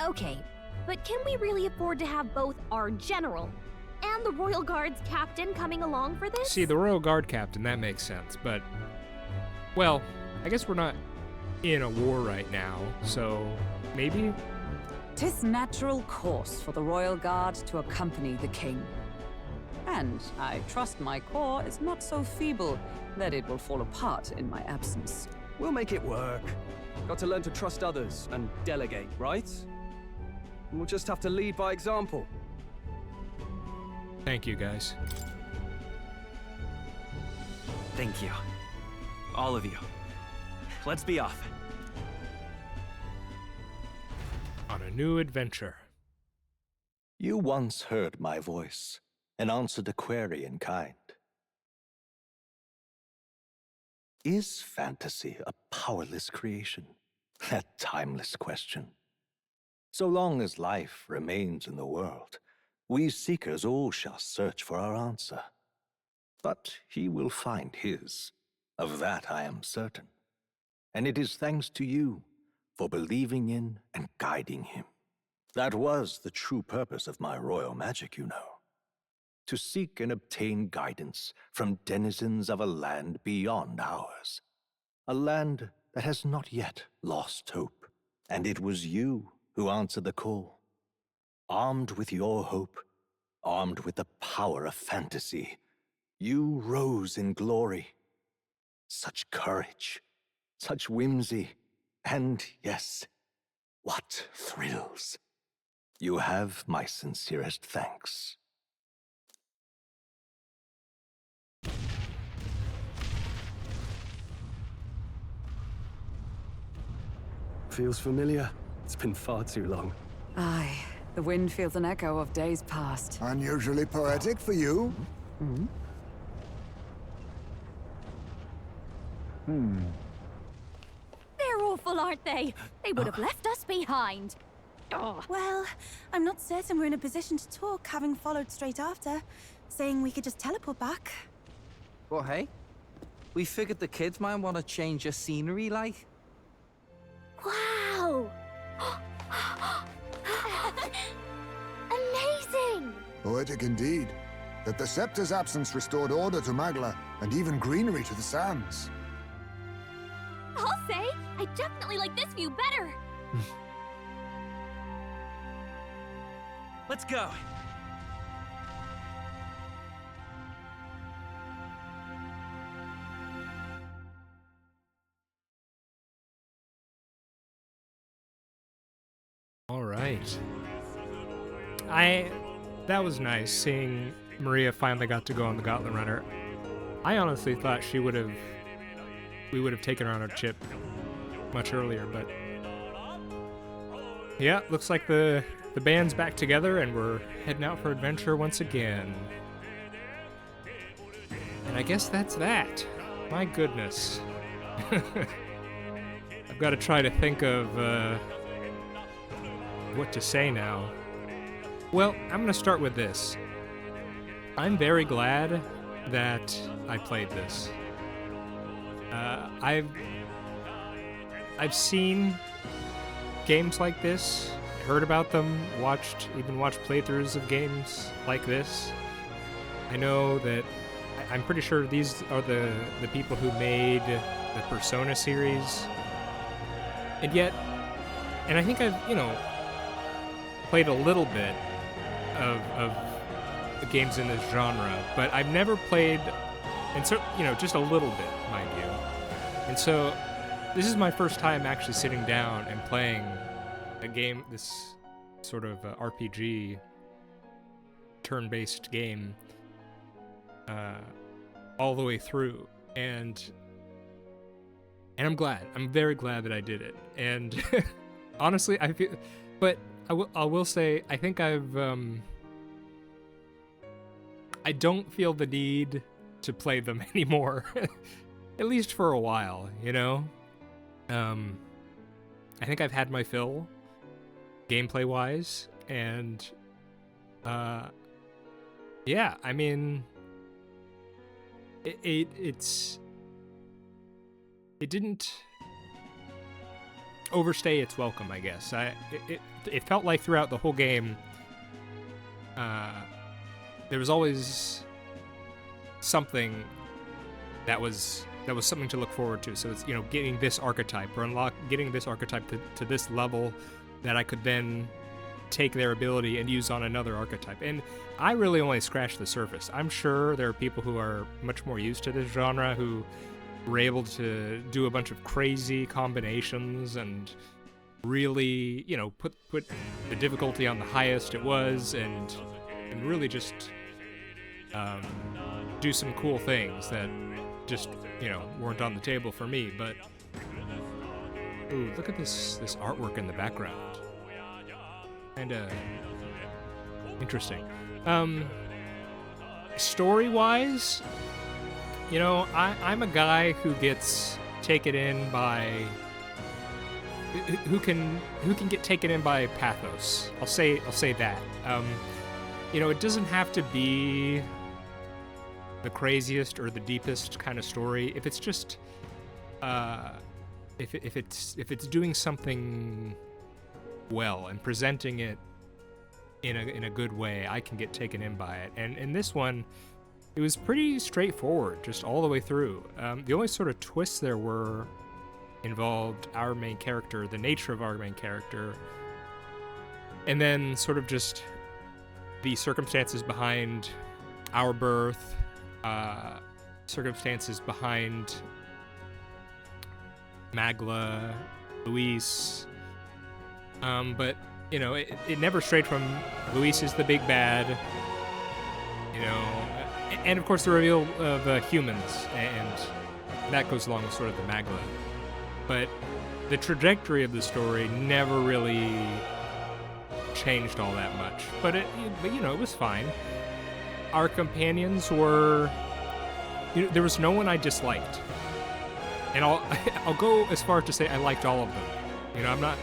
Okay, but can we really afford to have both our general and the Royal Guard's captain coming along for this? See, the Royal Guard captain, that makes sense, but... Well, I guess we're not in a war right now, so maybe? 'Tis natural course for the Royal Guard to accompany the king. And I trust my corps is not so feeble that it will fall apart in my absence. We'll make it work. Got to learn to trust others and delegate, right? We'll just have to lead by example. Thank you, guys. Thank you. All of you. Let's be off. On a new adventure. You once heard my voice and answered a query in kind. Is fantasy a powerless creation? That timeless question. So long as life remains in the world, we seekers all shall search for our answer. But he will find his. Of that I am certain. And it is thanks to you for believing in and guiding him. That was the true purpose of my royal magic, you know. To seek and obtain guidance from denizens of a land beyond ours. A land that has not yet lost hope. And it was you who answered the call. Armed with your hope, armed with the power of fantasy, you rose in glory. Such courage, such whimsy, and yes, what thrills. You have my sincerest thanks. Feels familiar. It's been far too long. Aye, the wind feels an echo of days past. Unusually poetic for you. They're awful, aren't they? They would have left us behind. Oh. Well, I'm not certain we're in a position to talk, having followed straight after, saying we could just teleport back. Well, hey, we figured the kids might want to change your scenery, like. Wow! Amazing! Poetic indeed. That the scepter's absence restored order to Magla, and even greenery to the sands. I'll say, I definitely like this view better. Let's go. All right. That was nice seeing Maria finally got to go on the Gauntlet Runner. I honestly thought we would have taken her on a ship much earlier, but yeah, looks like the band's back together and we're heading out for adventure once again. And I guess that's that. My goodness. I've got to try to think of what to say now. Well, I'm going to start with this. I'm very glad that I played this. I've seen games like this, heard about them, even watched playthroughs of games like this. I know that I'm pretty sure these are the people who made the Persona series. And I think I've, played a little bit of the games in this genre, but I've never played, and so, just a little bit, mind you. And so This is my first time actually sitting down and playing a game, this sort of RPG, turn-based game, all the way through, and I'm glad. I'm very glad that I did it. And honestly, I feel, but I will say, I think I don't feel the need to play them anymore, at least for a while, you know? I think I've had my fill, gameplay-wise, and, yeah, I mean, it didn't overstay its welcome, I guess. It felt like throughout the whole game, there was always something that was something to look forward to. So it's, you know, getting this archetype or getting this archetype to this level that I could then take their ability and use on another archetype. And I really only scratched the surface. I'm sure there are people who are much more used to this genre who were able to do a bunch of crazy combinations and really, you know, put the difficulty on the highest it was and really just do some cool things that just, you know, weren't on the table for me. But ooh, look at this artwork in the background. Kinda interesting. Story-wise, you know, I'm a guy who gets taken in by who can get taken in by pathos. I'll say that. You know, it doesn't have to be the craziest or the deepest kind of story. If it's just if it's doing something well and presenting it in a good way, I can get taken in by it. And in this one, it was pretty straightforward, just all the way through. The only sort of twists there were involved our main character, the nature of our main character, and then sort of just the circumstances behind our birth, circumstances behind Magla, Luis. But, you know, it never strayed from Luis is the big bad, you know, and of course the reveal of humans, and that goes along with sort of the Magla. But the trajectory of the story never really changed all that much. But you know, it was fine. Our companions were, you know, there was no one I disliked, and I'll go as far as to say I liked all of them. You know, I'm not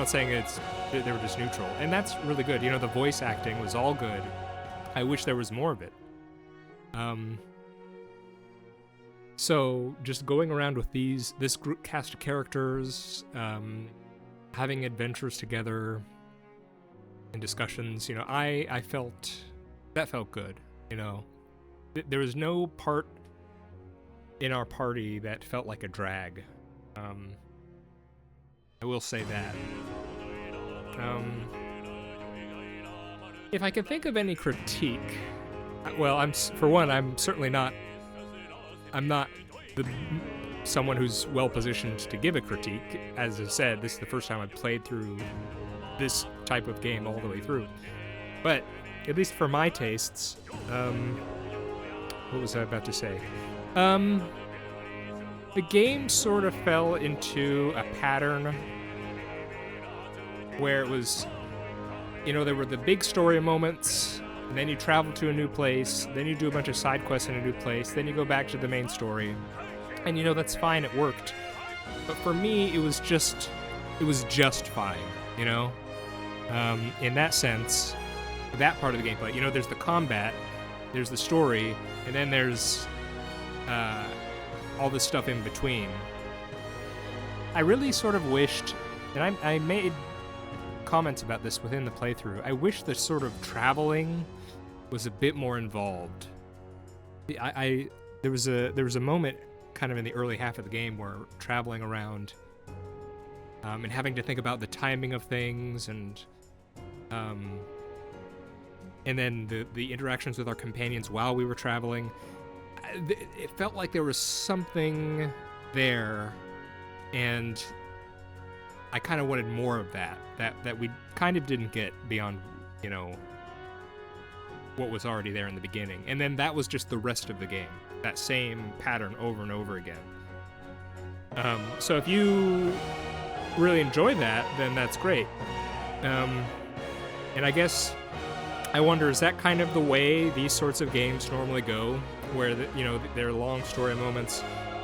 saying they were just neutral, and that's really good. You know, the voice acting was all good. I wish there was more of it. So just going around with this group cast of characters, having adventures together and discussions, you know, I felt that felt good. You know, there was no part in our party that felt like a drag. I will say that. If I could think of any critique, well, I'm certainly not. I'm not someone who's well positioned to give a critique. As I said, this is the first time I've played through this type of game all the way through. But at least for my tastes, what was I about to say? The game sort of fell into a pattern where it was, you know, there were the big story moments, and then you travel to a new place, then you do a bunch of side quests in a new place, then you go back to the main story. And you know, that's fine, it worked. But for me, it was just fine, you know? In that sense, that part of the gameplay. You know, there's the combat, there's the story, and then there's all this stuff in between. I really sort of wished, and I made comments about this within the playthrough, I wish the sort of traveling was a bit more involved. There was a moment kind of in the early half of the game where traveling around and having to think about the timing of things and then the interactions with our companions while we were traveling. It felt like there was something there, and I kind of wanted more of that we kind of didn't get beyond, you know, what was already there in the beginning. And then that was just the rest of the game, that same pattern over and over again. So if you really enjoy that, then that's great. And I guess I wonder, is that kind of the way these sorts of games normally go, where you know, there are long story moments,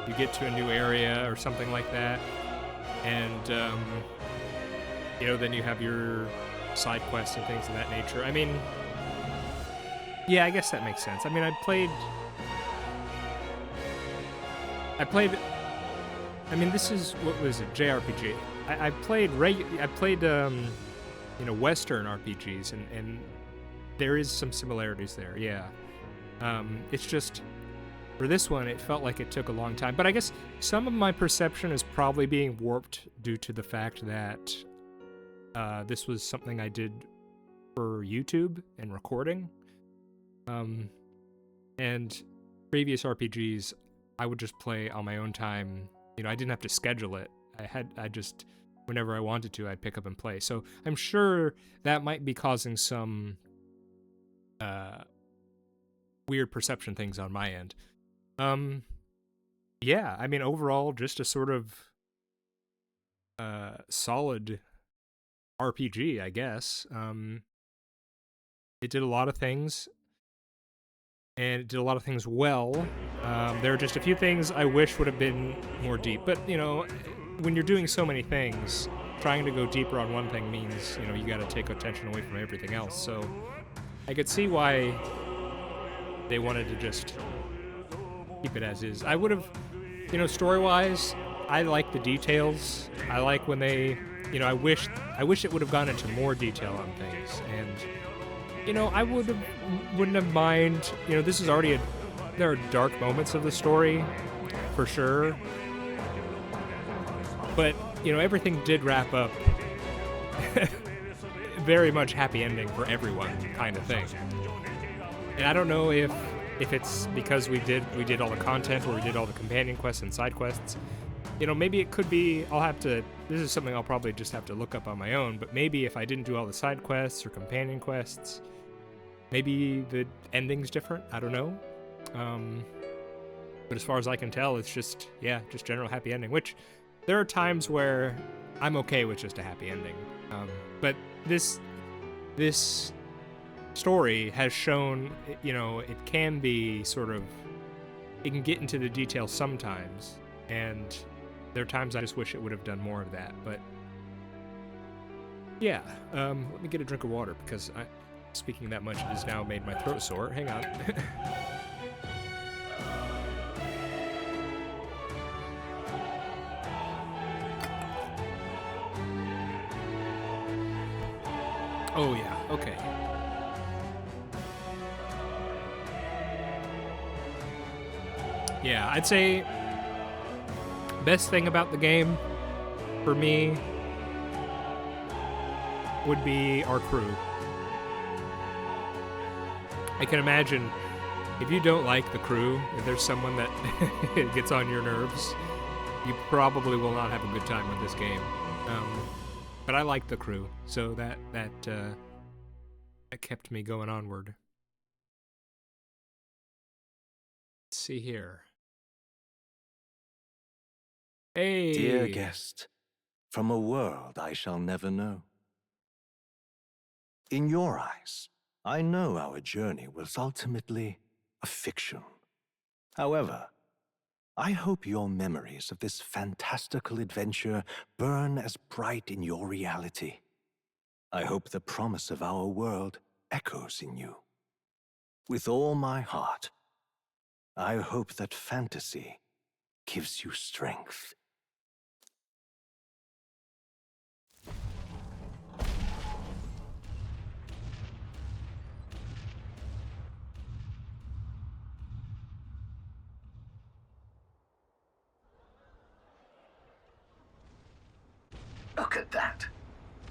you get to a new area or something like that, and you know, then you have your side quests and things of that nature. I mean, yeah, I guess that makes sense. I mean, I played. I mean, this is, what was it? JRPG. I played you know, Western RPGs, and there is some similarities there. Yeah. It's just, for this one, it felt like it took a long time. But I guess some of my perception is probably being warped due to the fact that this was something I did for YouTube and recording. And previous RPGs, I would just play on my own time. You know, I didn't have to schedule it. I just, whenever I wanted to, I'd pick up and play. So I'm sure that might be causing some weird perception things on my end. Yeah, I mean, overall, just a sort of solid RPG, I guess. It did a lot of things, and it did a lot of things well. There are just a few things I wish would have been more deep, but, you know, when you're doing so many things, trying to go deeper on one thing means, you know, you gotta take attention away from everything else. So I could see why they wanted to just keep it as is. I would have, you know, story-wise, I like the details. I like when they, you know, I wish it would have gone into more detail on things. And, you know, I wouldn't have mind, you know, this is already there are dark moments of the story, for sure. But, you know, everything did wrap up very much happy ending for everyone kind of thing. And I don't know if it's because we did all the content, or we did all the companion quests and side quests. You know, maybe it could be, this is something I'll probably just have to look up on my own, but maybe if I didn't do all the side quests or companion quests, maybe the ending's different, I don't know. But as far as I can tell, it's just general happy ending, which there are times where I'm okay with just a happy ending. But this story has shown, you know, it can be sort of, it can get into the details sometimes, and there are times I just wish it would have done more of that. But yeah, let me get a drink of water, because speaking that much, it has now made my throat sore. Hang on. Oh yeah, okay. Yeah, I'd say best thing about the game for me would be our crew. I can imagine if you don't like the crew, if there's someone that gets on your nerves, you probably will not have a good time with this game. But I like the crew, so that kept me going onward. Let's see here. Hey! Dear guest, from a world I shall never know. In your eyes, I know our journey was ultimately a fiction. However, I hope your memories of this fantastical adventure burn as bright in your reality. I hope the promise of our world echoes in you. With all my heart, I hope that fantasy gives you strength. Look at that.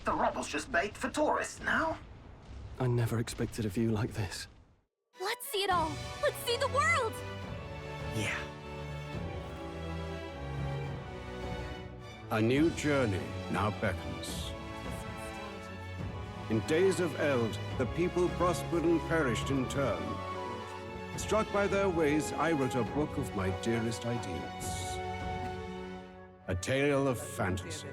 The rubble's just bait for tourists now. I never expected a view like this. Let's see it all. Let's see the world. Yeah. A new journey now beckons. In days of Eld, the people prospered and perished in turn. Struck by their ways, I wrote a book of my dearest ideals. A tale of fantasy.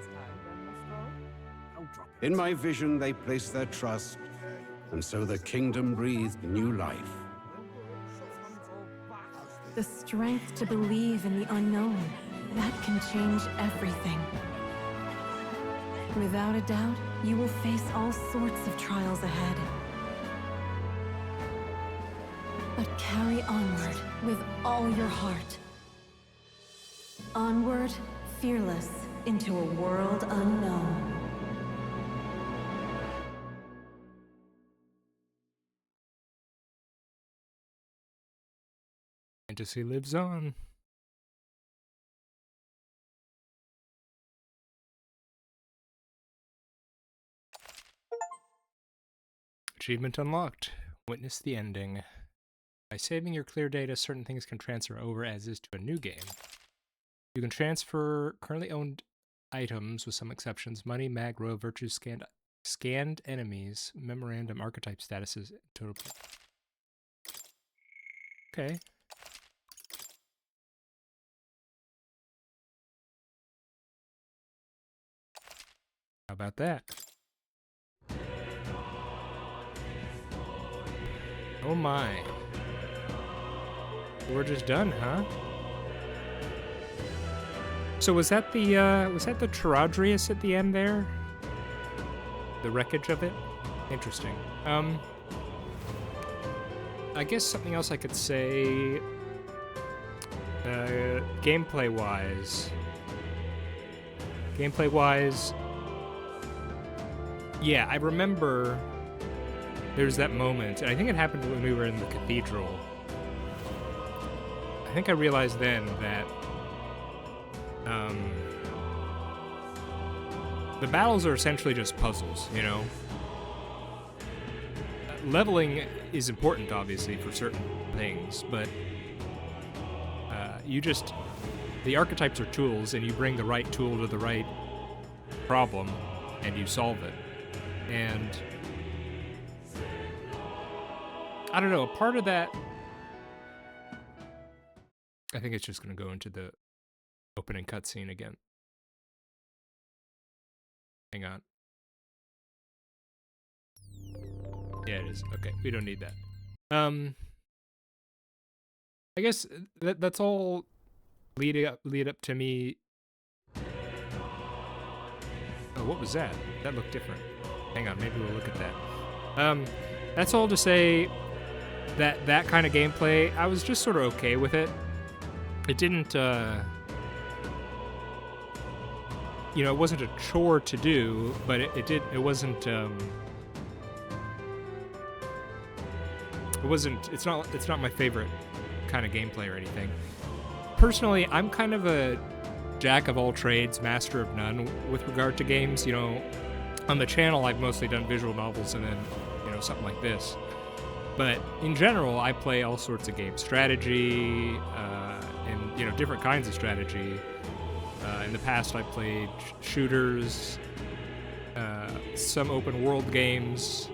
In my vision, they placed their trust, and so the kingdom breathed new life. The strength to believe in the unknown, that can change everything. Without a doubt, you will face all sorts of trials ahead. But carry onward with all your heart. Onward, fearless, into a world unknown. Fantasy lives on. Achievement unlocked. Witness the ending. By saving your clear data, certain things can transfer over as is to a new game. You can transfer currently owned items, with some exceptions: money, magro, virtues, scanned enemies, memorandum, archetype statuses, total. Okay. How about that? Oh my. We're just done, huh? So was that the Charadrius at the end there? The wreckage of it? Interesting. I guess something else I could say, gameplay-wise, yeah, I remember there's that moment, and I think it happened when we were in the cathedral. I think I realized then that the battles are essentially just puzzles, you know? Leveling is important, obviously, for certain things, but the archetypes are tools, and you bring the right tool to the right problem, and you solve it. And I don't know, a part of that, I think it's just going to go into the opening cutscene again. Hang on. Yeah, it is. Okay, we don't need that. I guess that's all lead up to me. Oh, what was that? That looked different. Hang on, maybe we'll look at that. That's all to say that that kind of gameplay, I was just sort of okay with it. It didn't, you know, it wasn't a chore to do, but it wasn't, it's not my favorite kind of gameplay or anything. Personally, I'm kind of a jack of all trades, master of none with regard to games. You know, on the channel, I've mostly done visual novels and then, you know, something like this. But in general, I play all sorts of games, strategy, and, you know, different kinds of strategy. In the past, I played shooters, some open world games,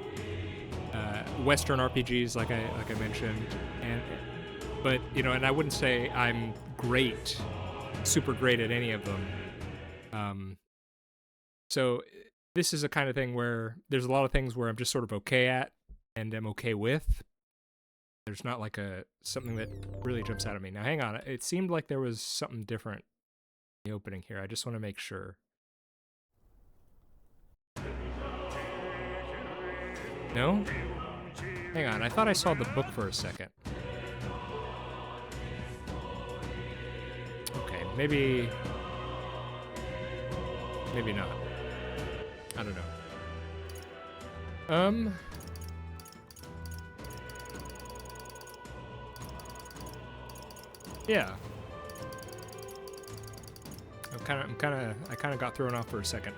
Western RPGs, like I mentioned, but you know, and I wouldn't say I'm great, super great at any of them. So this is a kind of thing where there's a lot of things where I'm just sort of okay at and I'm okay with. There's not like something that really jumps out at me. Now, hang on. It seemed like there was something different in the opening here. I just want to make sure. No? Hang on. I thought I saw the book for a second. Okay, maybe not. I don't know. Yeah. I kind of got thrown off for a second.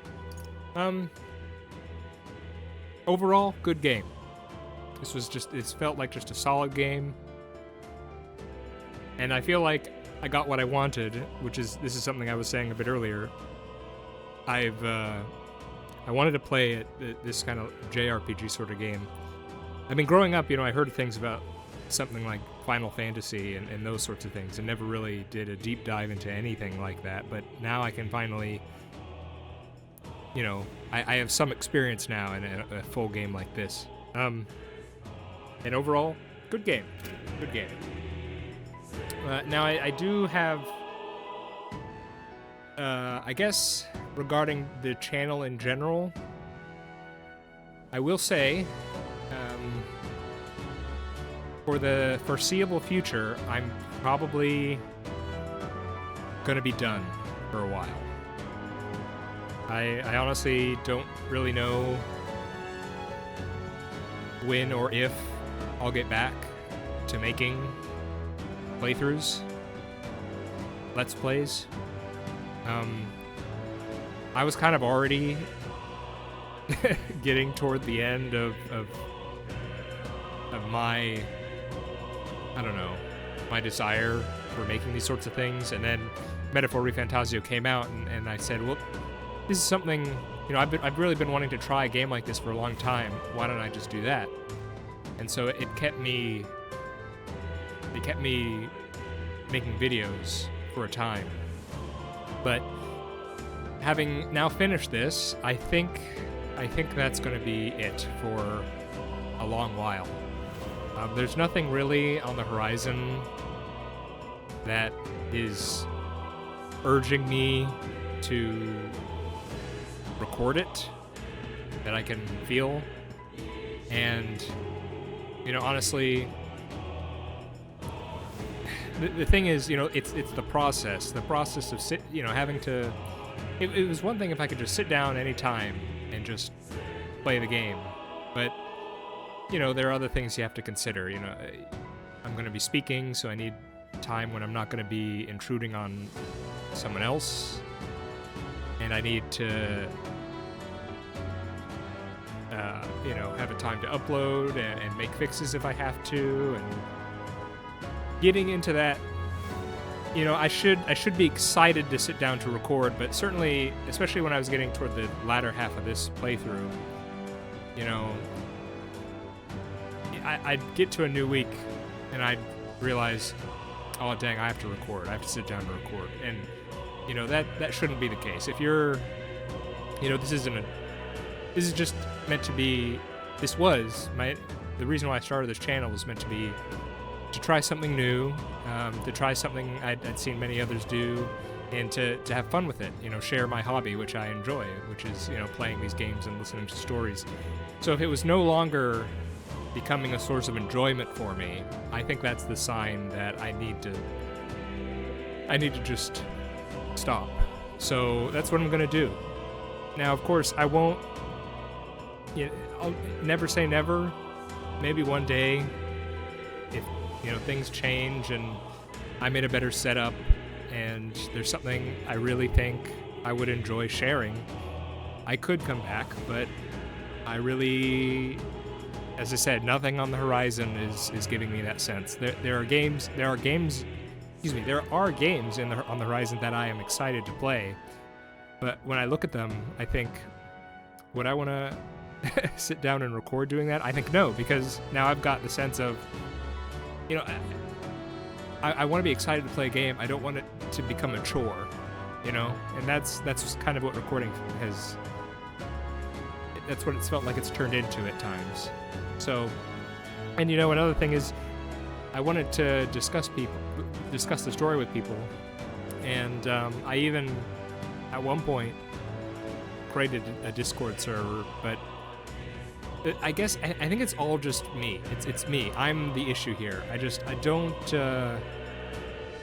Overall, good game. It felt like just a solid game. And I feel like I got what I wanted, this is something I was saying a bit earlier. I wanted to play this kind of JRPG sort of game. I mean, growing up, I heard things about something like Final Fantasy and those sorts of things, and never really did a deep dive into anything like that. But now I can finally, I have some experience now in a full game like this. And overall, good game. Good game. Now, I do have, I guess, regarding the channel in general, I will say, for the foreseeable future, I'm probably gonna be done for a while. I honestly don't really know when or if I'll get back to making playthroughs, Let's Plays. I was kind of already getting toward the end of my, I don't know, my desire for making these sorts of things, and then Metaphor ReFantazio came out, and I said, well, this is something, I've really been wanting to try a game like this for a long time. Why don't I just do that? And so it kept me making videos for a time. But having now finished this, I think that's going to be it for a long while. There's nothing really on the horizon that is urging me to record it, that I can feel. And, honestly, the thing is, it's the process of having to. It was one thing if I could just sit down anytime and just play the game, but there are other things you have to consider. I'm going to be speaking, so I need time when I'm not going to be intruding on someone else, and I need to have a time to upload and make fixes if I have to. And getting into that, I should be excited to sit down to record, but certainly, especially when I was getting toward the latter half of this playthrough, I'd get to a new week and I'd realize, oh dang, I have to record. I have to sit down to record. And that shouldn't be the case. If you're, this is just meant to be. The reason why I started this channel was meant to be to try something new, to try something I'd seen many others do, and to have fun with it. Share my hobby, which I enjoy, which is playing these games and listening to stories. So if it was no longer becoming a source of enjoyment for me, I think that's the sign that I need to just stop. So that's what I'm gonna do. Now, of course, I won't. I'll never say never. Maybe one day, if things change and I'm in a better setup and there's something I really think I would enjoy sharing, I could come back. But I really, as I said, nothing on the horizon is giving me that sense. There are games on the horizon that I am excited to play. But when I look at them, I think, would I want to sit down and record doing that? I think no, because now I've got the sense of, I want to be excited to play a game. I don't want it to become a chore, and that's kind of what recording has. That's what it's felt like it's turned into at times. So, and another thing is, I wanted to discuss the story with people, and I even, at one point, created a Discord server, but I guess I think it's all just me. It's me. I'm the issue here. I don't, and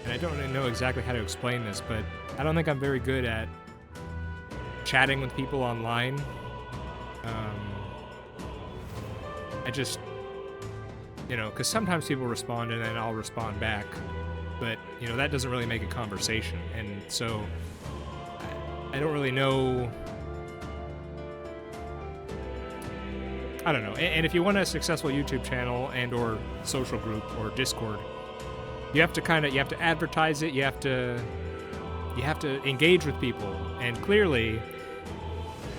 I don't really know exactly how to explain this, but I don't think I'm very good at chatting with people online. I just, because sometimes people respond and then I'll respond back, but that doesn't really make a conversation, and so I don't really know. I don't know. And if you want a successful YouTube channel and or social group or Discord, you have to advertise it. You have to engage with people. And clearly,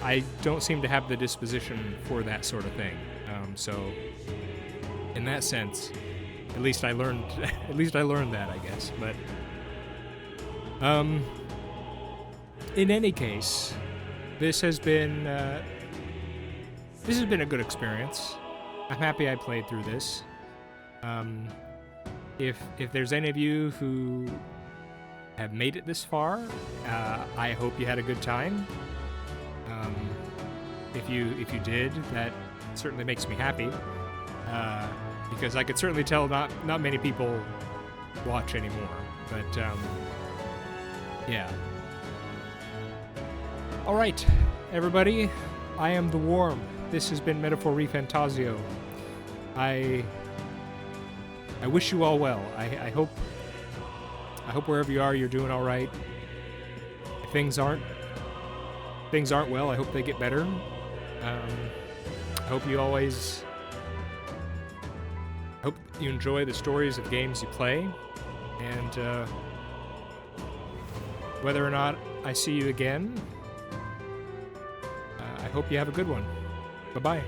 I don't seem to have the disposition for that sort of thing. So, in that sense, at least I learned. At least I learned that, I guess. But, in any case, this has been a good experience. I'm happy I played through this. If there's any of you who have made it this far, I hope you had a good time. If you did, that certainly makes me happy, because I could certainly tell not many people watch anymore. But yeah. All right, everybody. I am the Worm. This has been Metaphor ReFantazio. I wish you all well. I hope wherever you are, you're doing all right. If things aren't well, I hope they get better. I hope you enjoy the stories of games you play, and whether or not I see you again, I hope you have a good one. Bye-bye.